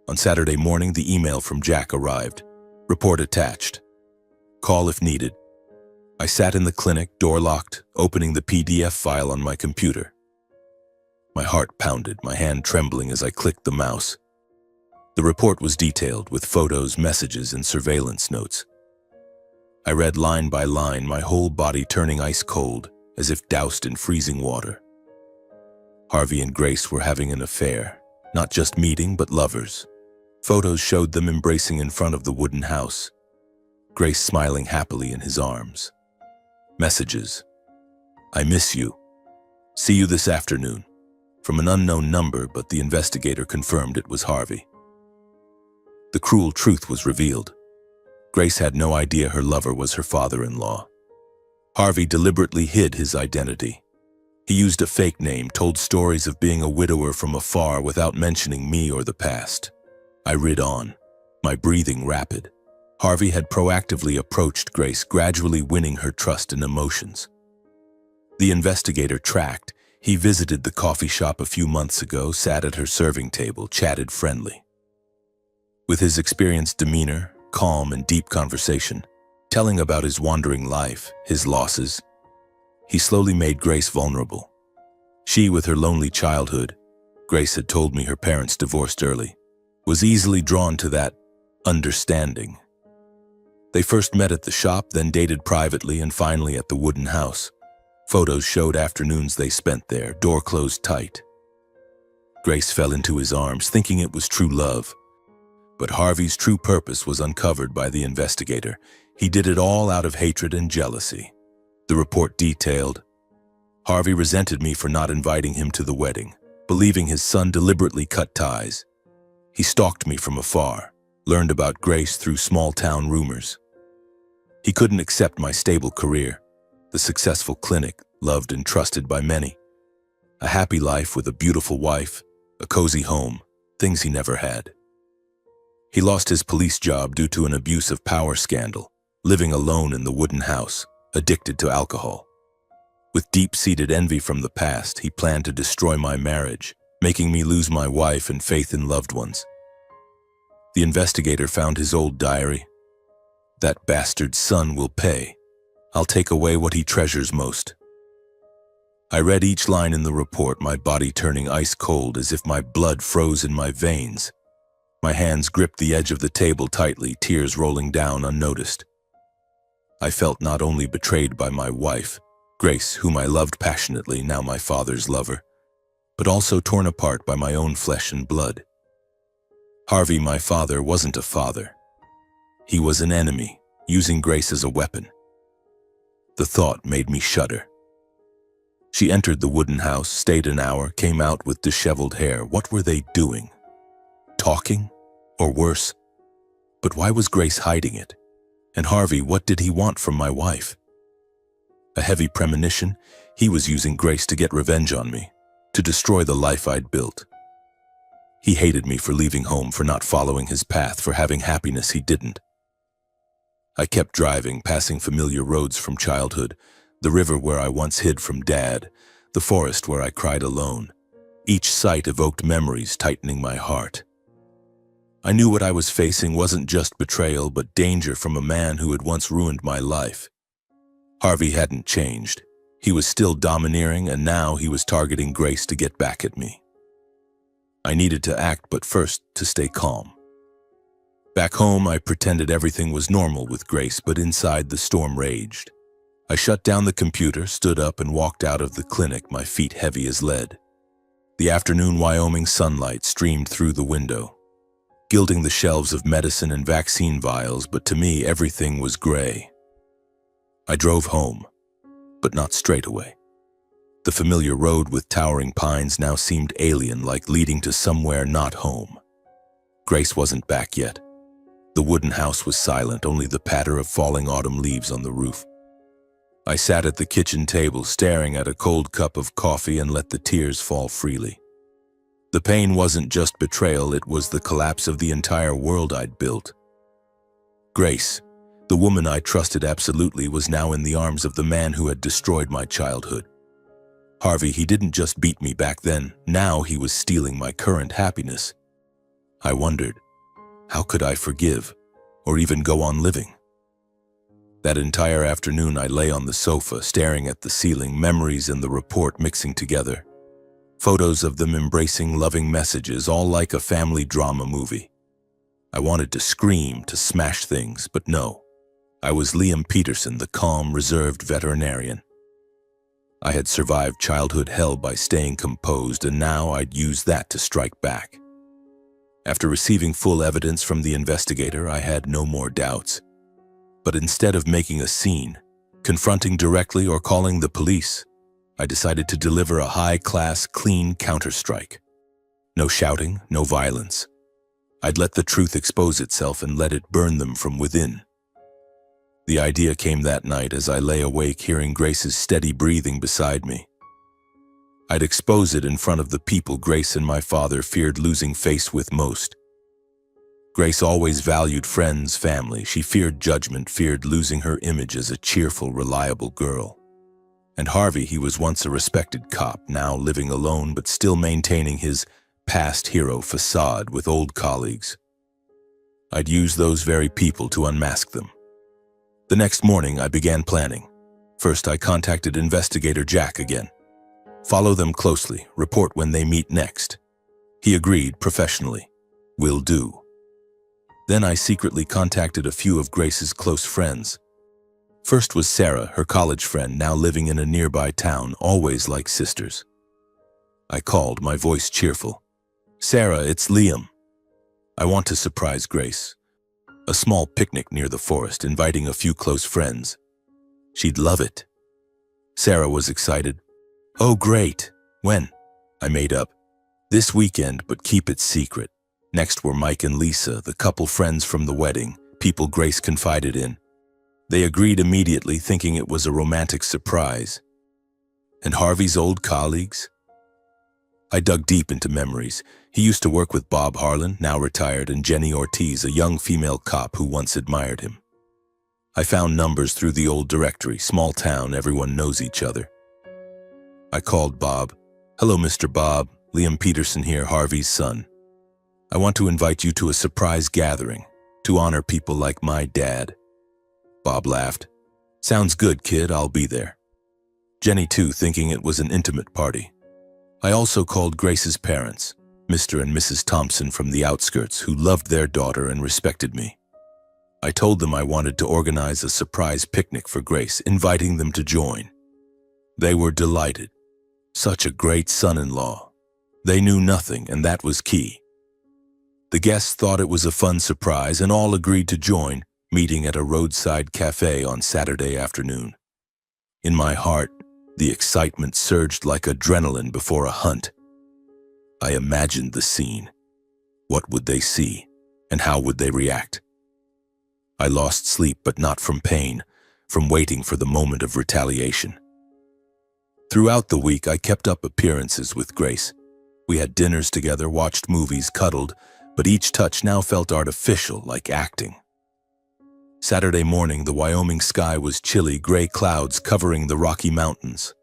S1: On Saturday morning, the email from Jack arrived. Report attached. Call if needed. I sat in the clinic, door locked, opening the PDF file on my computer. My heart pounded, my hand trembling as I clicked the mouse. The report was detailed with photos, messages, and surveillance notes. I read line by line, my whole body turning ice cold, as if doused in freezing water. Harvey and Grace were having an affair, not just meeting, but lovers. Photos showed them embracing in front of the wooden house, Grace smiling happily in his arms. Messages: I miss you. See you this afternoon. From an unknown number, but the investigator confirmed it was Harvey. The cruel truth was revealed. Grace had no idea her lover was her father-in-law. Harvey deliberately hid his identity. He used a fake name, told stories of being a widower from afar without mentioning me or the past. I read on, my breathing rapid. Harvey had proactively approached Grace, gradually winning her trust and emotions. The investigator tracked. He visited the coffee shop a few months ago, sat at her serving table, chatted friendly. With his experienced demeanor, calm and deep conversation, telling about his wandering life, his losses, he slowly made Grace vulnerable. She, with her lonely childhood, Grace had told me her parents divorced early, was easily drawn to that understanding. They first met at the shop, then dated privately, and finally at the wooden house. Photos showed afternoons they spent there, door closed tight. Grace fell into his arms, thinking it was true love. But Harvey's true purpose was uncovered by the investigator. He did it all out of hatred and jealousy. The report detailed, Harvey resented me for not inviting him to the wedding, believing his son deliberately cut ties. He stalked me from afar, learned about Grace through small-town rumors. He couldn't accept my stable career, the successful clinic, loved and trusted by many. A happy life with a beautiful wife, a cozy home, things he never had. He lost his police job due to an abuse of power scandal, living alone in the wooden house, addicted to alcohol. With deep-seated envy from the past, he planned to destroy my marriage, making me lose my wife and faith in loved ones. The investigator found his old diary. That bastard's son will pay. I'll take away what he treasures most. I read each line in the report, my body turning ice cold as if my blood froze in my veins. My hands gripped the edge of the table tightly, tears rolling down unnoticed. I felt not only betrayed by my wife, Grace, whom I loved passionately, now my father's lover, but also torn apart by my own flesh and blood. Harvey, my father, wasn't a father. He was an enemy, using Grace as a weapon. The thought made me shudder. She entered the wooden house, stayed an hour, came out with disheveled hair. What were they doing? Talking? Or worse? But why was Grace hiding it? And Harvey, what did he want from my wife? A heavy premonition. He was using Grace to get revenge on me, to destroy the life I'd built. He hated me for leaving home, for not following his path, for having happiness he didn't. I kept driving, passing familiar roads from childhood, the river where I once hid from Dad, the forest where I cried alone. Each sight evoked memories, tightening my heart. I knew what I was facing wasn't just betrayal, but danger from a man who had once ruined my life. Harvey hadn't changed. He was still domineering, and now he was targeting Grace to get back at me. I needed to act, but first to stay calm. Back home, I pretended everything was normal with Grace, but inside the storm raged. I shut down the computer, stood up, and walked out of the clinic, my feet heavy as lead. The afternoon Wyoming sunlight streamed through the window, gilding the shelves of medicine and vaccine vials, but to me everything was gray. I drove home, but not straight away. The familiar road with towering pines now seemed alien, like leading to somewhere not home. Grace wasn't back yet. The wooden house was silent, only the patter of falling autumn leaves on the roof. I sat at the kitchen table, staring at a cold cup of coffee, and let the tears fall freely. The pain wasn't just betrayal, it was the collapse of the entire world I'd built. Grace, the woman I trusted absolutely, was now in the arms of the man who had destroyed my childhood. Harvey, he didn't just beat me back then, now he was stealing my current happiness. I wondered, how could I forgive, or even go on living? That entire afternoon I lay on the sofa, staring at the ceiling, memories and the report mixing together. Photos of them embracing, loving messages, all like a family drama movie. I wanted to scream, to smash things, but no. I was Liam Peterson, the calm, reserved veterinarian. I had survived childhood hell by staying composed, and now I'd use that to strike back. After receiving full evidence from the investigator, I had no more doubts. But instead of making a scene, confronting directly or calling the police, I decided to deliver a high-class, clean counterstrike. No shouting, no violence. I'd let the truth expose itself and let it burn them from within. The idea came that night as I lay awake hearing Grace's steady breathing beside me. I'd expose it in front of the people Grace and my father feared losing face with most. Grace always valued friends, family. She feared judgment, feared losing her image as a cheerful, reliable girl. And Harvey, he was once a respected cop, now living alone but still maintaining his past hero facade with old colleagues. I'd use those very people to unmask them. The next morning, I began planning. First, I contacted investigator Jack again. Follow them closely, report when they meet next. He agreed professionally. Will do. Then I secretly contacted a few of Grace's close friends. First was Sarah, her college friend, now living in a nearby town, always like sisters. I called, my voice cheerful. Sarah, it's Liam. I want to surprise Grace. A small picnic near the forest, inviting a few close friends. She'd love it. Sarah was excited. Oh, great. When? I made up. This weekend, but keep it secret. Next were Mike and Lisa, the couple friends from the wedding, people Grace confided in. They agreed immediately, thinking it was a romantic surprise. And Harvey's old colleagues? I dug deep into memories. He used to work with Bob Harlan, now retired, and Jenny Ortiz, a young female cop who once admired him. I found numbers through the old directory, small town, everyone knows each other. I called Bob. Hello, Mr. Bob. Liam Peterson here, Harvey's son. I want to invite you to a surprise gathering to honor people like my dad. Bob laughed. Sounds good, kid. I'll be there. Jenny, too, thinking it was an intimate party. I also called Grace's parents, Mr. and Mrs. Thompson from the outskirts, who loved their daughter and respected me. I told them I wanted to organize a surprise picnic for Grace, inviting them to join. They were delighted. Such a great son-in-law. They knew nothing, and that was key. The guests thought it was a fun surprise and all agreed to join, meeting at a roadside cafe on Saturday afternoon. In my heart, the excitement surged like adrenaline before a hunt. I imagined the scene. What would they see, and how would they react? I lost sleep, but not from pain, from waiting for the moment of retaliation. Throughout the week, I kept up appearances with Grace. We had dinners together, watched movies, cuddled, but each touch now felt artificial, like acting. Saturday morning, the Wyoming sky was chilly, gray clouds covering the Rocky Mountains.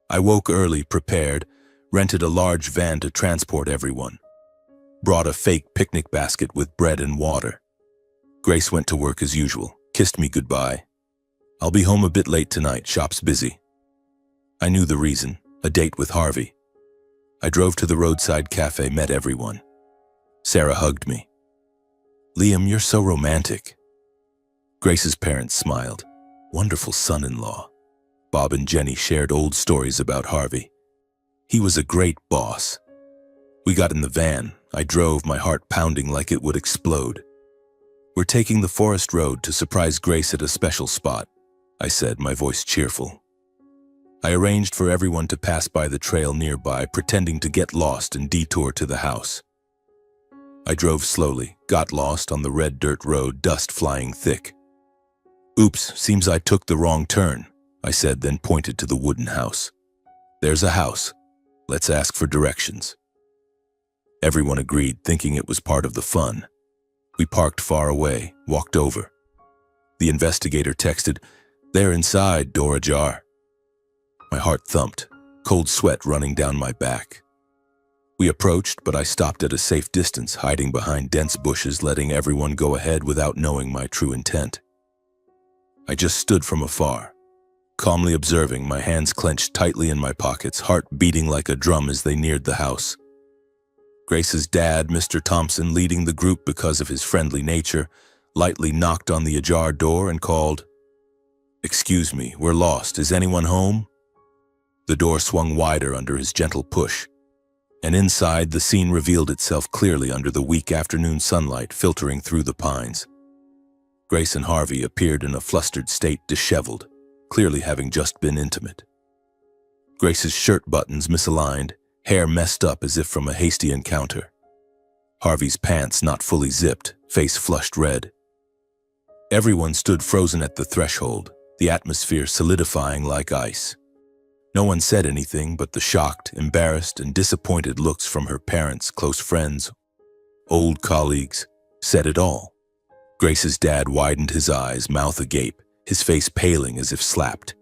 S1: I woke early, prepared, rented a large van to transport everyone. Brought a fake picnic basket with bread and water. Grace went to work as usual, kissed me goodbye. I'll be home a bit late tonight, shop's busy. I knew the reason, a date with Harvey. I drove to the roadside cafe, met everyone. Sarah hugged me. Liam, you're so romantic. Grace's parents smiled. Wonderful son-in-law. Bob and Jenny shared old stories about Harvey. He was a great boss. We got in the van. I drove, my heart pounding like it would explode. We're taking the forest road to surprise Grace at a special spot, I said, my voice cheerful. I arranged for everyone to pass by the trail nearby, pretending to get lost and detour to the house. I drove slowly, got lost on the red dirt road, dust flying thick. Oops, seems I took the wrong turn, I said, then pointed to the wooden house. There's a house. Let's ask for directions. Everyone agreed, thinking it was part of the fun. We parked far away, walked over. The investigator texted, "They're inside, door ajar." My heart thumped, cold sweat running down my back. We approached, but I stopped at a safe distance, hiding behind dense bushes, letting everyone go ahead without knowing my true intent. I just stood from afar, calmly observing, my hands clenched tightly in my pockets, heart beating like a drum as they neared the house. Grace's dad, Mr. Thompson, leading the group because of his friendly nature, lightly knocked on the ajar door and called, "Excuse me, we're lost. Is anyone home?" The door swung wider under his gentle push, and inside the scene revealed itself clearly under the weak afternoon sunlight filtering through the pines. Grace and Harvey appeared in a flustered state, disheveled, clearly having just been intimate. Grace's shirt buttons misaligned, hair messed up as if from a hasty encounter. Harvey's pants not fully zipped, face flushed red. Everyone stood frozen at the threshold, the atmosphere solidifying like ice. No one said anything, but the shocked, embarrassed, and disappointed looks from her parents, close friends, old colleagues, said it all. Grace's dad widened his eyes, mouth agape, his face paling as if slapped.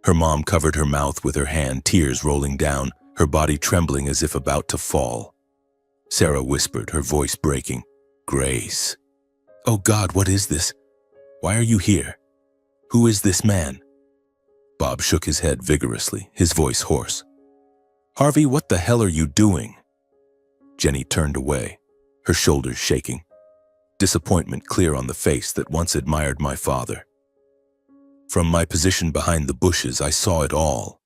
S1: Her mom covered her mouth with her hand, tears rolling down, her body trembling as if about to fall. Sarah whispered, her voice breaking, "Grace. Oh God, what is this? Why are you here? Who is this man?" Bob shook his head vigorously, his voice hoarse. "Harvey, what the hell are you doing?" Jenny turned away, her shoulders shaking, disappointment clear on the face that once admired my father. From my position behind the bushes, I saw it all.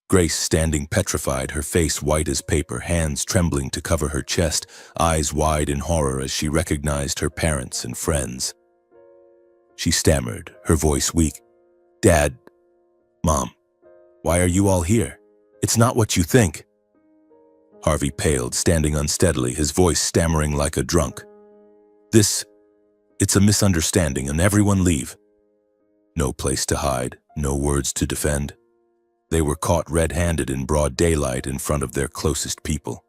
S1: Grace standing petrified, her face white as paper, hands trembling to cover her chest, eyes wide in horror as she recognized her parents and friends. She stammered, her voice weak. "Dad, Mom, why are you all here? It's not what you think." Harvey paled, standing unsteadily, his voice stammering like a drunk. It's a misunderstanding, and everyone leave." No place to hide, no words to defend. They were caught red-handed in broad daylight in front of their closest people.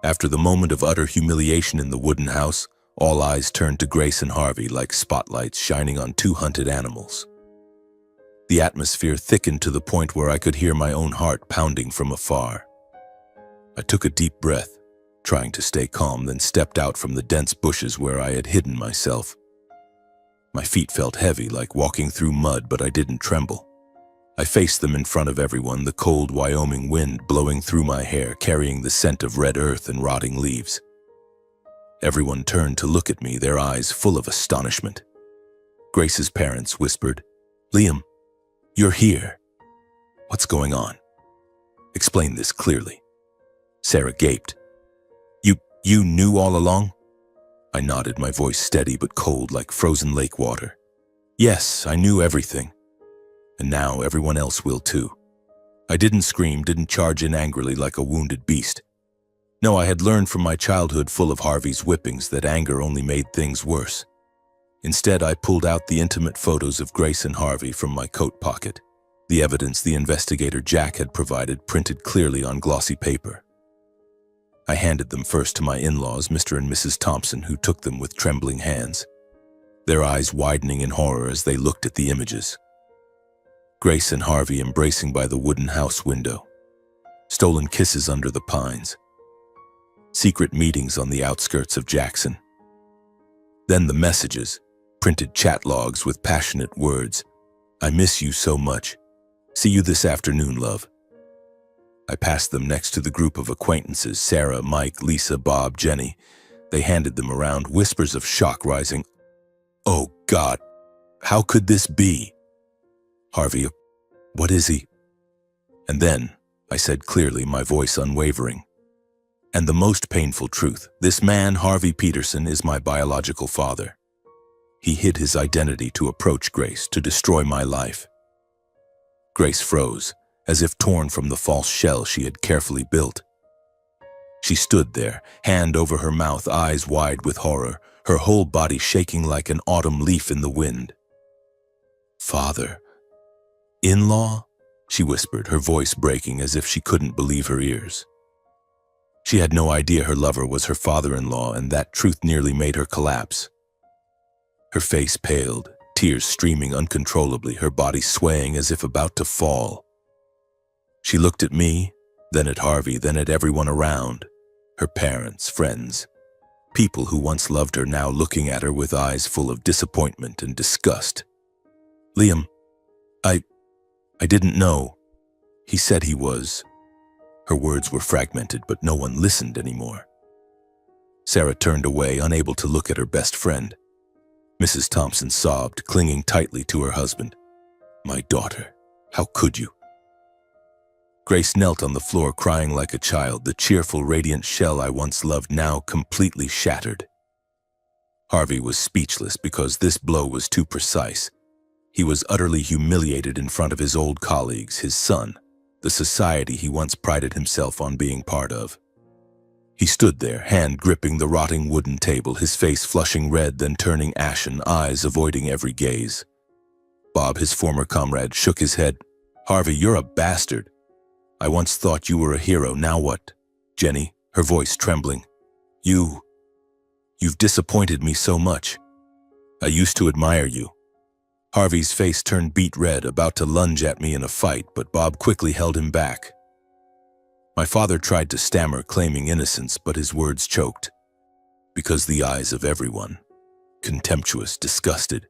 S1: After the moment of utter humiliation in the wooden house, all eyes turned to Grace and Harvey like spotlights shining on two hunted animals. The atmosphere thickened to the point where I could hear my own heart pounding from afar. I took a deep breath, trying to stay calm, then stepped out from the dense bushes where I had hidden myself. My feet felt heavy, like walking through mud, but I didn't tremble. I faced them in front of everyone, the cold Wyoming wind blowing through my hair, carrying the scent of red earth and rotting leaves. Everyone turned to look at me, their eyes full of astonishment. Grace's parents whispered, "Liam, you're here. What's going on? Explain this clearly." Sarah gaped. You knew all along?" I nodded, my voice steady but cold like frozen lake water. "Yes, I knew everything. And now everyone else will too." I didn't scream, didn't charge in angrily like a wounded beast. No, I had learned from my childhood full of Harvey's whippings that anger only made things worse. Instead, I pulled out the intimate photos of Grace and Harvey from my coat pocket, the evidence the investigator Jack had provided printed clearly on glossy paper. I handed them first to my in-laws, Mr. and Mrs. Thompson, who took them with trembling hands, their eyes widening in horror as they looked at the images. Grace and Harvey embracing by the wooden house window, stolen kisses under the pines, secret meetings on the outskirts of Jackson. Then the messages, printed chat logs with passionate words. "I miss you so much. See you this afternoon, love." I passed them next to the group of acquaintances, Sarah, Mike, Lisa, Bob, Jenny. They handed them around, whispers of shock rising. "Oh God, how could this be? Harvey, what is he?" And then, I said clearly, my voice unwavering, "And the most painful truth, this man, Harvey Peterson, is my biological father. He hid his identity to approach Grace, to destroy my life." Grace froze, as if torn from the false shell she had carefully built. She stood there, hand over her mouth, eyes wide with horror, her whole body shaking like an autumn leaf in the wind. "Father? In-law?" she whispered, her voice breaking as if she couldn't believe her ears. She had no idea her lover was her father-in-law, and that truth nearly made her collapse. Her face paled, tears streaming uncontrollably, her body swaying as if about to fall. She looked at me, then at Harvey, then at everyone around, her parents, friends, people who once loved her now looking at her with eyes full of disappointment and disgust. "Liam, I didn't know. He said he was." Her words were fragmented, but no one listened anymore. Sarah turned away, unable to look at her best friend. Mrs. Thompson sobbed, clinging tightly to her husband. My daughter, how could you? Grace knelt on the floor, crying like a child, the cheerful, radiant shell I once loved now completely shattered. Harvey was speechless because this blow was too precise. He was utterly humiliated in front of his old colleagues, his son, the society he once prided himself on being part of. He stood there, hand gripping the rotting wooden table, his face flushing red, then turning ashen, eyes avoiding every gaze. Bob, his former comrade, shook his head. Harvey, you're a bastard. I once thought you were a hero, now what? Jenny, her voice trembling. You've disappointed me so much. I used to admire you. Harvey's face turned beet red, about to lunge at me in a fight, but Bob quickly held him back. My father tried to stammer, claiming innocence, but his words choked. Because the eyes of everyone, contemptuous, disgusted,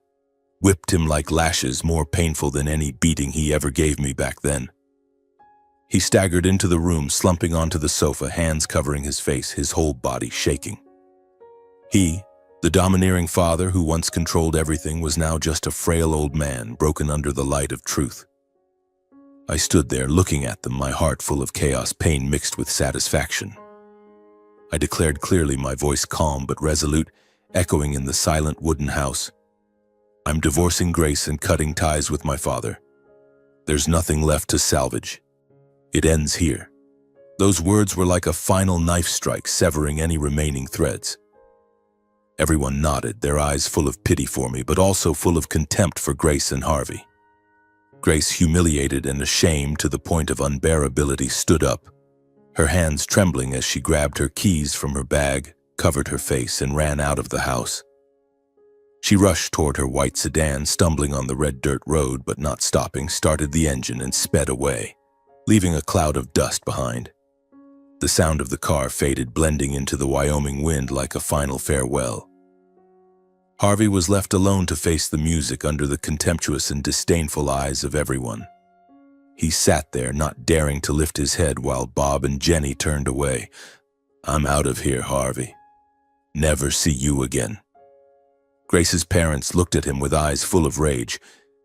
S1: whipped him like lashes, more painful than any beating he ever gave me back then. He staggered into the room, slumping onto the sofa, hands covering his face, his whole body shaking. He, the domineering father who once controlled everything, was now just a frail old man, broken under the light of truth. I stood there looking at them, my heart full of chaos, pain mixed with satisfaction. I declared clearly, my voice calm but resolute, echoing in the silent wooden house. I'm divorcing Grace and cutting ties with my father. There's nothing left to salvage. It ends here. Those words were like a final knife strike, severing any remaining threads. Everyone nodded, their eyes full of pity for me, but also full of contempt for Grace and Harvey. Grace, humiliated and ashamed to the point of unbearability, stood up, her hands trembling as she grabbed her keys from her bag, covered her face, and ran out of the house. She rushed toward her white sedan, stumbling on the red dirt road, but not stopping, started the engine and sped away, leaving a cloud of dust behind. The sound of the car faded, blending into the Wyoming wind like a final farewell. Harvey was left alone to face the music under the contemptuous and disdainful eyes of everyone. He sat there, not daring to lift his head, while Bob and Jenny turned away. I'm out of here, Harvey. Never see you again. Grace's parents looked at him with eyes full of rage.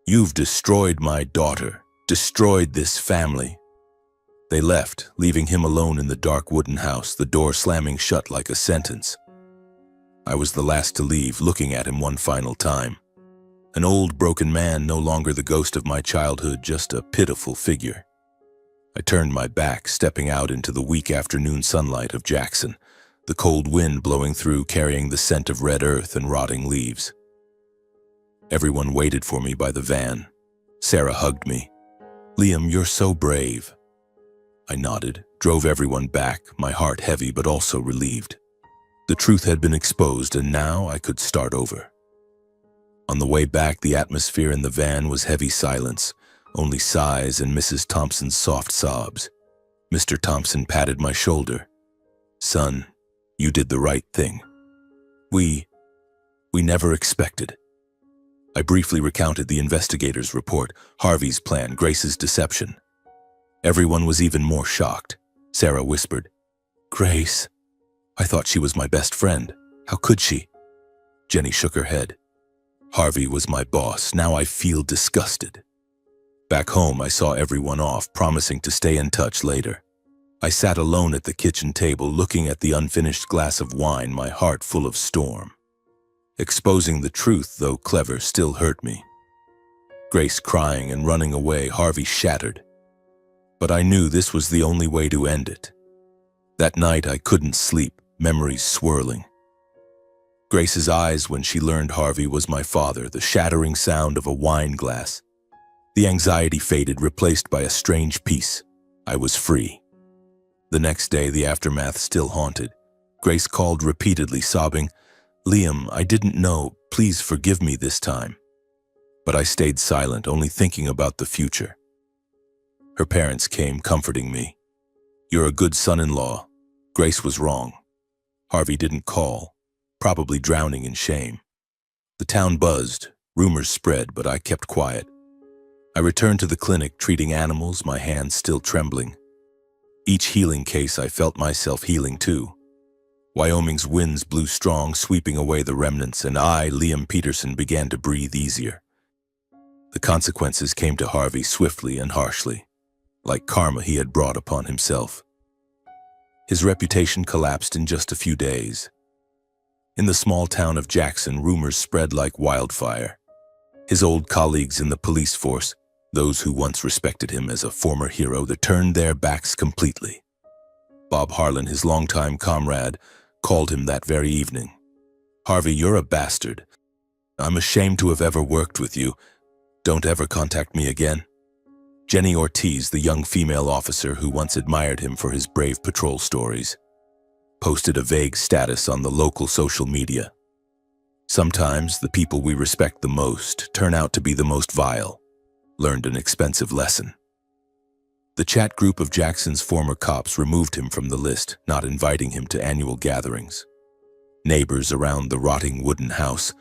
S1: You've destroyed my daughter, destroyed this family. They left, leaving him alone in the dark wooden house, the door slamming shut like a sentence. I was the last to leave, looking at him one final time. An old, broken man, no longer the ghost of my childhood, just a pitiful figure. I turned my back, stepping out into the weak afternoon sunlight of Jackson, the cold wind blowing through, carrying the scent of red earth and rotting leaves. Everyone waited for me by the van. Sarah hugged me. Liam, you're so brave. I nodded, drove everyone back, my heart heavy but also relieved. The truth had been exposed, and now I could start over. On the way back, the atmosphere in the van was heavy silence, only sighs and Mrs. Thompson's soft sobs. Mr. Thompson patted my shoulder. Son, you did the right thing. We never expected. I briefly recounted the investigator's report, Harvey's plan, Grace's deception. Everyone was even more shocked. Sarah whispered, Grace, I thought she was my best friend. How could she? Jenny shook her head. Harvey was my boss. Now I feel disgusted. Back home, I saw everyone off, promising to stay in touch later. I sat alone at the kitchen table, looking at the unfinished glass of wine, my heart full of storm. Exposing the truth, though clever, still hurt me. Grace crying and running away, Harvey shattered. But I knew this was the only way to end it. That night I couldn't sleep, memories swirling. Grace's eyes when she learned Harvey was my father, the shattering sound of a wine glass. The anxiety faded, replaced by a strange peace. I was free. The next day, the aftermath still haunted. Grace called repeatedly, sobbing, Liam, I didn't know. Please forgive me this time. But I stayed silent, only thinking about the future. Her parents came, comforting me. You're a good son-in-law. Grace was wrong. Harvey didn't call, probably drowning in shame. The town buzzed, rumors spread, but I kept quiet. I returned to the clinic, treating animals, my hands still trembling. Each healing case, I felt myself healing too. Wyoming's winds blew strong, sweeping away the remnants, and I, Liam Peterson, began to breathe easier. The consequences came to Harvey swiftly and harshly, like karma he had brought upon himself. His reputation collapsed in just a few days. In the small town of Jackson, rumors spread like wildfire. His old colleagues in the police force, those who once respected him as a former hero, that turned their backs completely. Bob Harlan, his longtime comrade, called him that very evening. "Harvey, you're a bastard. I'm ashamed to have ever worked with you. Don't ever contact me again." Jenny Ortiz, the young female officer who once admired him for his brave patrol stories, posted a vague status on the local social media. "Sometimes the people we respect the most turn out to be the most vile. Learned an expensive lesson." The chat group of Jackson's former cops removed him from the list, not inviting him to annual gatherings. Neighbors around the rotting wooden house,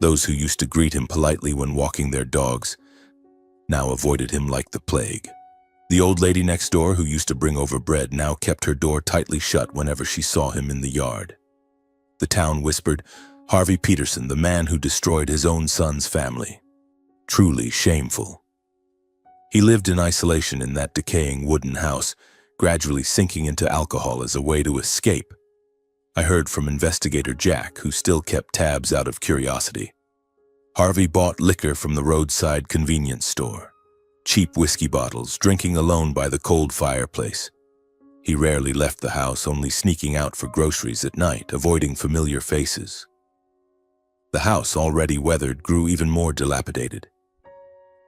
S1: those who used to greet him politely when walking their dogs, now avoided him like the plague. The old lady next door, who used to bring over bread, now kept her door tightly shut whenever she saw him in the yard. The town whispered, "Harvey Peterson, the man who destroyed his own son's family. Truly shameful." He lived in isolation in that decaying wooden house, gradually sinking into alcohol as a way to escape. I heard from investigator Jack, who still kept tabs out of curiosity. Harvey bought liquor from the roadside convenience store. Cheap whiskey bottles, drinking alone by the cold fireplace. He rarely left the house, only sneaking out for groceries at night, avoiding familiar faces. The house, already weathered, grew even more dilapidated.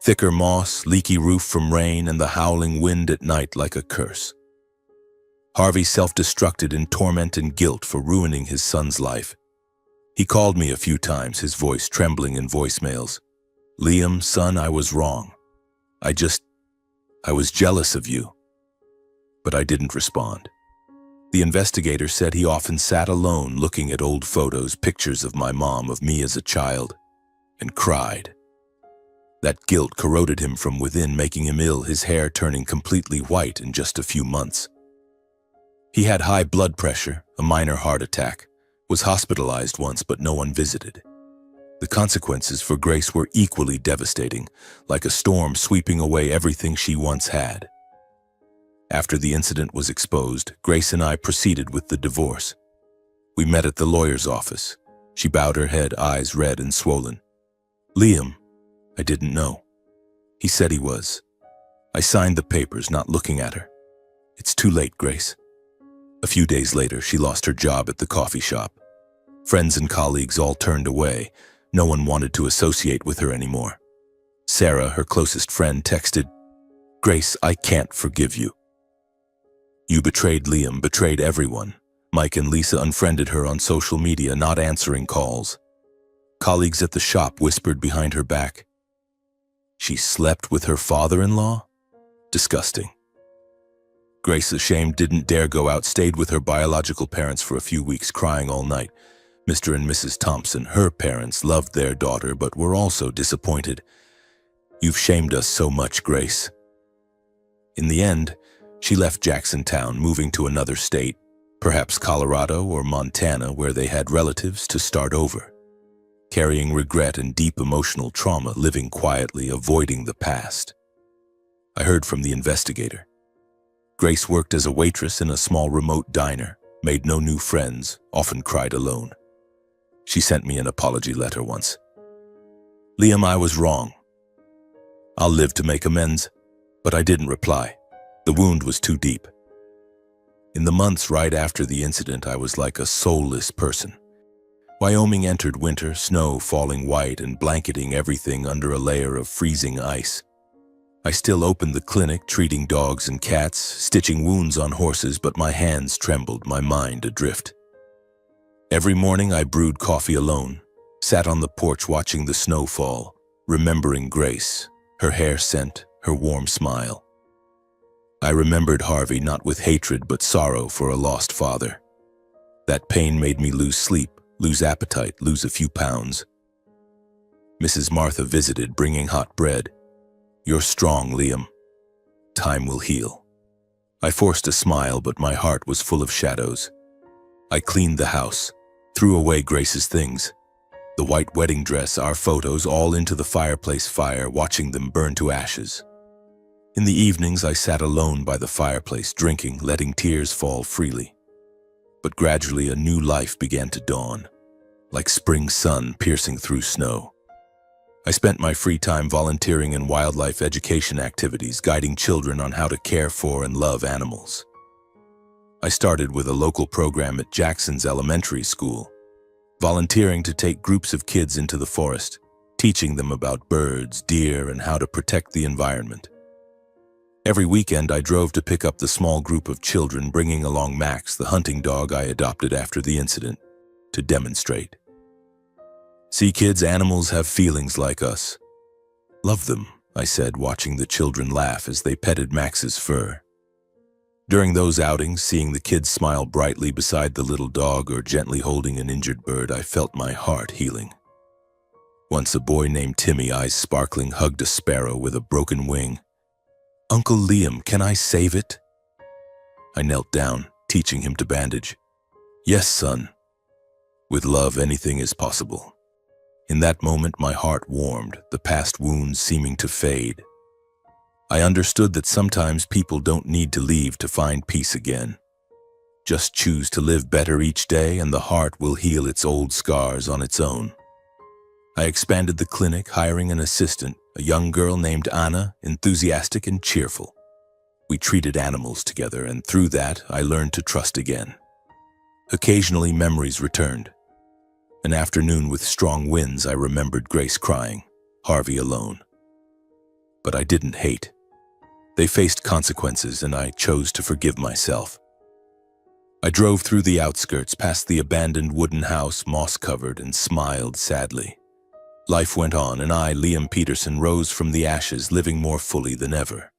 S1: Thicker moss, leaky roof from rain, and the howling wind at night like a curse. Harvey self-destructed in torment and guilt for ruining his son's life. He called me a few times, his voice trembling in voicemails. "Liam, son, I was wrong. I was jealous of you." But I didn't respond. The investigator said he often sat alone looking at old photos, pictures of my mom, of me as a child, and cried. That guilt corroded him from within, making him ill, his hair turning completely white in just a few months. He had high blood pressure, a minor heart attack, was hospitalized once, but no one visited. The consequences for Grace were equally devastating, like a storm sweeping away everything she once had. After the incident was exposed, Grace and I proceeded with the divorce. We met at the lawyer's office. She bowed her head, eyes red and swollen. "Liam, I didn't know." He said he was. I signed the papers, not looking at her. "It's too late, Grace." A few days later, she lost her job at the coffee shop. Friends and colleagues all turned away. No one wanted to associate with her anymore. Sarah, her closest friend, texted, "Grace, I can't forgive you. You betrayed Liam, betrayed everyone." Mike and Lisa unfriended her on social media, not answering calls. Colleagues at the shop whispered behind her back, "She slept with her father-in-law? Disgusting." Grace, ashamed, didn't dare go out, stayed with her biological parents for a few weeks, crying all night. Mr. and Mrs. Thompson, her parents, loved their daughter, but were also disappointed. "You've shamed us so much, Grace." In the end, she left Jackson Town, moving to another state, perhaps Colorado or Montana, where they had relatives, to start over. Carrying regret and deep emotional trauma, living quietly, avoiding the past. I heard from the investigator. Grace worked as a waitress in a small remote diner, made no new friends, often cried alone. She sent me an apology letter once. "Liam, I was wrong. I'll live to make amends." But I didn't reply. The wound was too deep. In the months right after the incident, I was like a soulless person. Wyoming entered winter, snow falling white and blanketing everything under a layer of freezing ice. I still opened the clinic, treating dogs and cats, stitching wounds on horses, but my hands trembled, my mind adrift. Every morning I brewed coffee alone, sat on the porch watching the snow fall, remembering Grace, her hair scent, her warm smile. I remembered Harvey, not with hatred but sorrow for a lost father. That pain made me lose sleep, lose appetite, lose a few pounds. Mrs. Martha visited, bringing hot bread. "You're strong, Liam. Time will heal." I forced a smile, but my heart was full of shadows. I cleaned the house, threw away Grace's things, the white wedding dress, our photos, all into the fireplace fire, watching them burn to ashes. In the evenings, I sat alone by the fireplace, drinking, letting tears fall freely. But gradually, a new life began to dawn, like spring sun piercing through snow. I spent my free time volunteering in wildlife education activities, guiding children on how to care for and love animals. I started with a local program at Jackson's elementary school, volunteering to take groups of kids into the forest, teaching them about birds, deer, and how to protect the environment. Every weekend, I drove to pick up the small group of children, bringing along Max, the hunting dog I adopted after the incident, to demonstrate. See, kids, animals have feelings like us. Love them, I said, watching the children laugh as they petted Max's fur. During those outings, seeing the kids smile brightly beside the little dog or gently holding an injured bird, I felt my heart healing. Once a boy named Timmy, eyes sparkling, hugged a sparrow with a broken wing. "Uncle Liam, can I save it?" I knelt down, teaching him to bandage. "Yes, son. With love, anything is possible." In that moment, my heart warmed, the past wounds seeming to fade. I understood that sometimes people don't need to leave to find peace again. Just choose to live better each day, and the heart will heal its old scars on its own. I expanded the clinic, hiring an assistant, a young girl named Anna, enthusiastic and cheerful. We treated animals together, and through that, I learned to trust again. Occasionally, memories returned. An afternoon with strong winds, I remembered Grace crying, Harvey alone. But I didn't hate. They faced consequences, and I chose to forgive myself. I drove through the outskirts, past the abandoned wooden house, moss-covered, and smiled sadly. Life went on, and I, Liam Peterson, rose from the ashes, living more fully than ever.